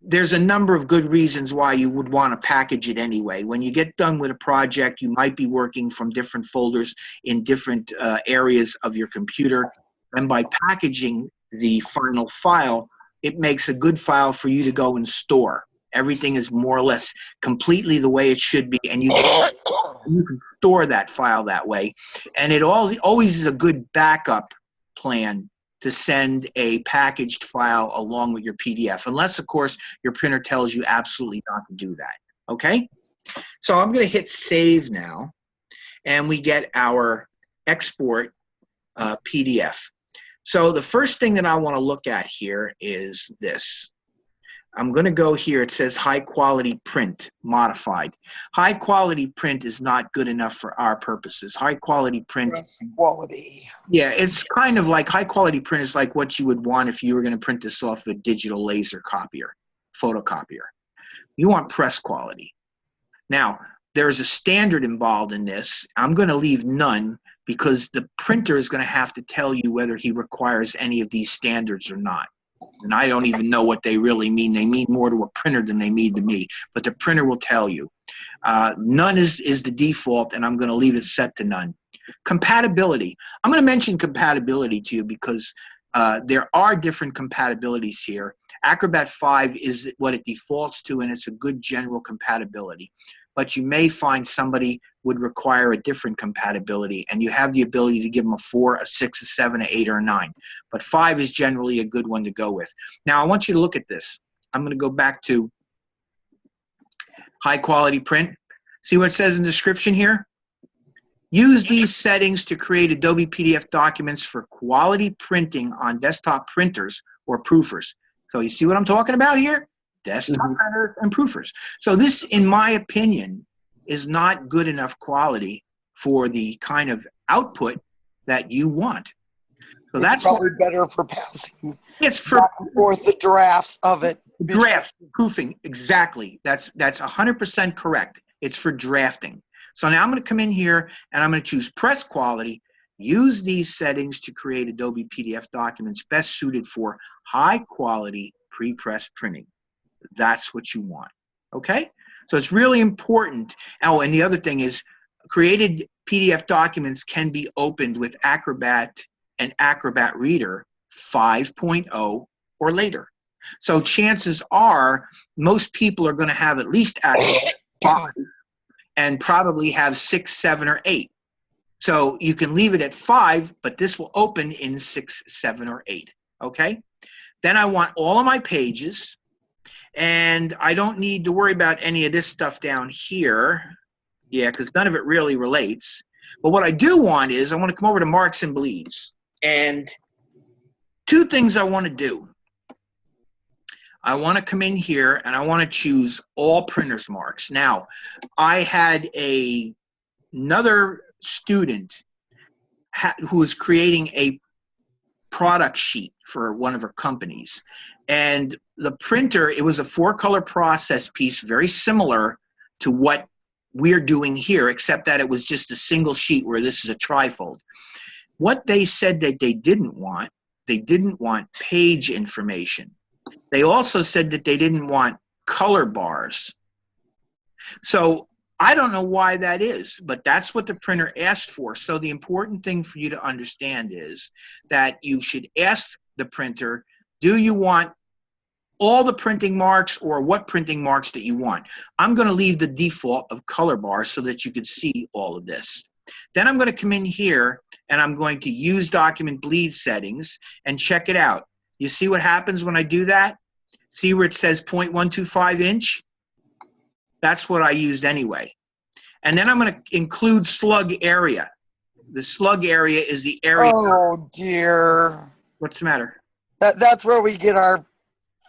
S1: there's a number of good reasons why you would want to package it anyway. When you get done with a project, you might be working from different folders in different areas of your computer. And by packaging the final file, it makes a good file for you to go and store. Everything is more or less completely the way it should be, and you can store that file that way. And it always is a good backup plan to send a packaged file along with your PDF, unless, of course, your printer tells you absolutely not to do that. Okay? So I'm going to hit Save now, and we get our export PDF. So the first thing that I want to look at here is this. I'm going to go here. It says high quality print modified. High quality print is not good enough for our purposes. High quality print.
S6: Press quality.
S1: Yeah, it's kind of like high quality print is like what you would want if you were going to print this off a digital laser copier, photocopier. You want press quality. Now, there's a standard involved in this. I'm going to leave none because the printer is going to have to tell you whether he requires any of these standards or not. And I don't even know what they really mean. They mean more to a printer than they mean to me, but the printer will tell you. None is the default, and I'm going to leave it set to none. Compatibility. I'm going to mention compatibility to you because there are different compatibilities here. Acrobat 5 is what it defaults to, and it's a good general compatibility. But you may find somebody would require a different compatibility, and you have the ability to give them a 4, a 6, a 7, a 8, or a 9. But 5 is generally a good one to go with. Now, I want you to look at this. I'm going to go back to high quality print. See what it says in the description here? Use these settings to create Adobe PDF documents for quality printing on desktop printers or proofers. So you see what I'm talking about here? Desktop printers and proofers. So this, in my opinion, is not good enough quality for the kind of output that you want. So
S6: It's
S1: that's
S6: probably better for passing
S1: it's for
S6: back and forth the drafts of it.
S1: draft proofing. Exactly. That's 100% correct. It's for drafting. So now I'm going to come in here and I'm going to choose press quality. Use these settings to create Adobe PDF documents best suited for high quality pre-press printing. That's what you want. Okay? So it's really important. Oh, and the other thing is created PDF documents can be opened with Acrobat and Acrobat Reader 5.0 or later. So chances are most people are going to have at least Acrobat 5 and probably have 6, 7, or 8. So you can leave it at 5, but this will open in 6, 7, or 8. Okay? Then I want all of my pages. And I don't need to worry about any of this stuff down here. Yeah, because none of it really relates. But what I do want is I want to come over to marks and bleeds. And two things I want to do. I want to come in here and I want to choose all printers marks. Now, I had another student who was creating a product sheet for one of her companies. And the printer, it was a 4-color process piece, very similar to what we're doing here, except that it was just a single sheet where this is a trifold. What they said that they didn't want page information. They also said that they didn't want color bars. So I don't know why that is, but that's what the printer asked for. So the important thing for you to understand is that you should ask the printer, do you want all the printing marks or what printing marks that you want? I'm going to leave the default of color bars so that you can see all of this. Then I'm going to come in here and I'm going to use document bleed settings and check it out. You see what happens when I do that? See where it says 0.125 inch? That's what I used anyway. And then I'm going to include slug area. The slug area is the area.
S6: Oh, dear.
S1: What's the matter?
S6: That's where we get our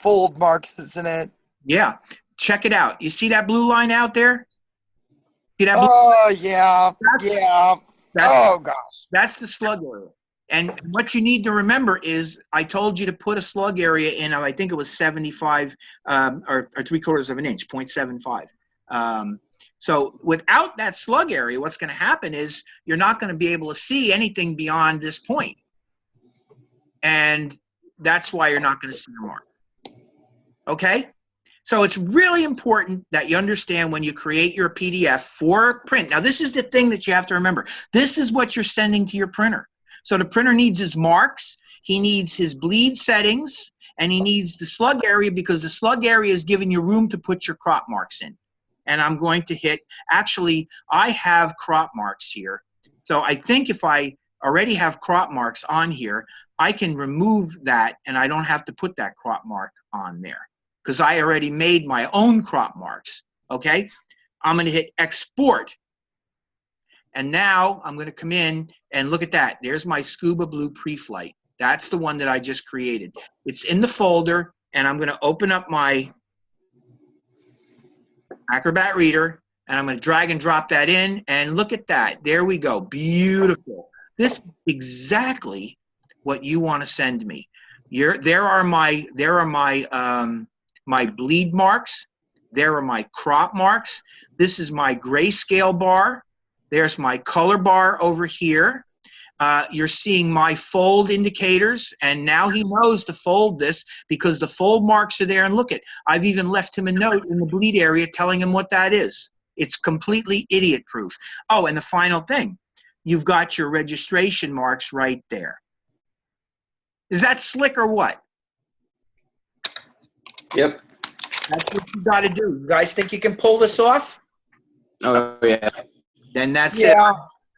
S6: fold marks, isn't it?
S1: Yeah. Check it out. You see that blue line out there? See that blue
S6: Oh, yeah. Yeah. Oh, gosh.
S1: That's the slug area. And what you need to remember is I told you to put a slug area in, I think it was 75 or 3/4 of an inch, 0.75. So without that slug area, what's going to happen is you're not going to be able to see anything beyond this point. And that's why you're not going to see the mark. Okay? So it's really important that you understand when you create your PDF for print. Now, this is the thing that you have to remember. This is what you're sending to your printer. So the printer needs his marks, he needs his bleed settings, and he needs the slug area because the slug area is giving you room to put your crop marks in. And I'm going to hit, actually, I have crop marks here. So I think if I already have crop marks on here, I can remove that and I don't have to put that crop mark on there because I already made my own crop marks, okay? I'm going to hit export. And now I'm going to come in and look at that. There's my Scuba Blue pre-flight. That's the one that I just created. It's in the folder. and I'm going to open up my Acrobat Reader, and I'm going to drag and drop that in, and look at that. There we go. Beautiful. This is exactly what you want to send me. There are my my bleed marks. There are my crop marks. This is my grayscale bar. There's my color bar over here. You're seeing my fold indicators, and now he knows to fold this because the fold marks are there. And look it, I've even left him a note in the bleed area telling him what that is. It's completely idiot proof. Oh, and the final thing, you've got your registration marks right there. Is that slick or what?
S4: Yep.
S1: That's what you got to do. You guys think you can pull this off?
S4: Oh, yeah.
S1: Then that's it.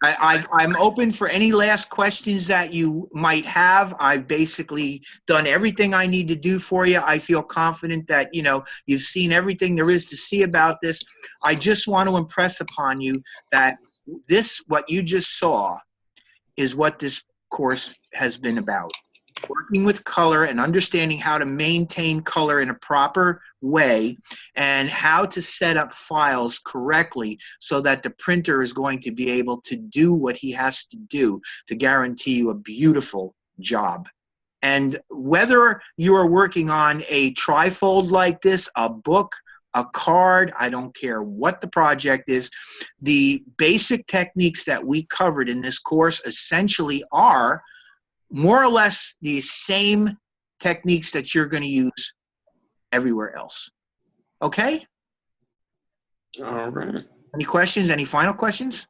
S1: I'm open for any last questions that you might have. I've basically done everything I need to do for you. I feel confident that, you know, you've seen everything there is to see about this. I just want to impress upon you that this, what you just saw, is what this course has been about. Working with color and understanding how to maintain color in a proper way and how to set up files correctly so that the printer is going to be able to do what he has to do to guarantee you a beautiful job. And whether you are working on a trifold like this, a book, a card, I don't care what the project is, the basic techniques that we covered in this course essentially are more or less the same techniques that you're going to use everywhere else. Okay?
S4: All right.
S1: Any questions? Any final questions?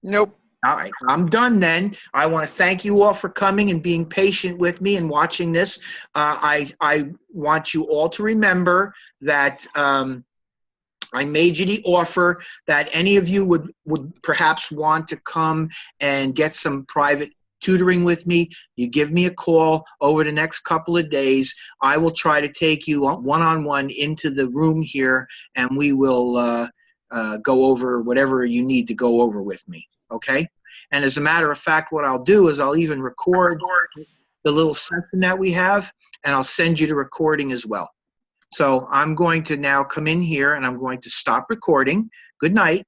S6: Nope.
S1: All right, I'm done then. I want to thank you all for coming and being patient with me and watching this. I want you all to remember that I made you the offer that any of you would perhaps want to come and get some private tutoring with me. You give me a call over the next couple of days. I will try to take you one-on-one into the room here, and we will go over whatever you need to go over with me, okay? And as a matter of fact, what I'll do is I'll even record the little session that we have, and I'll send you the recording as well. So I'm going to now come in here, and I'm going to stop recording. Good night.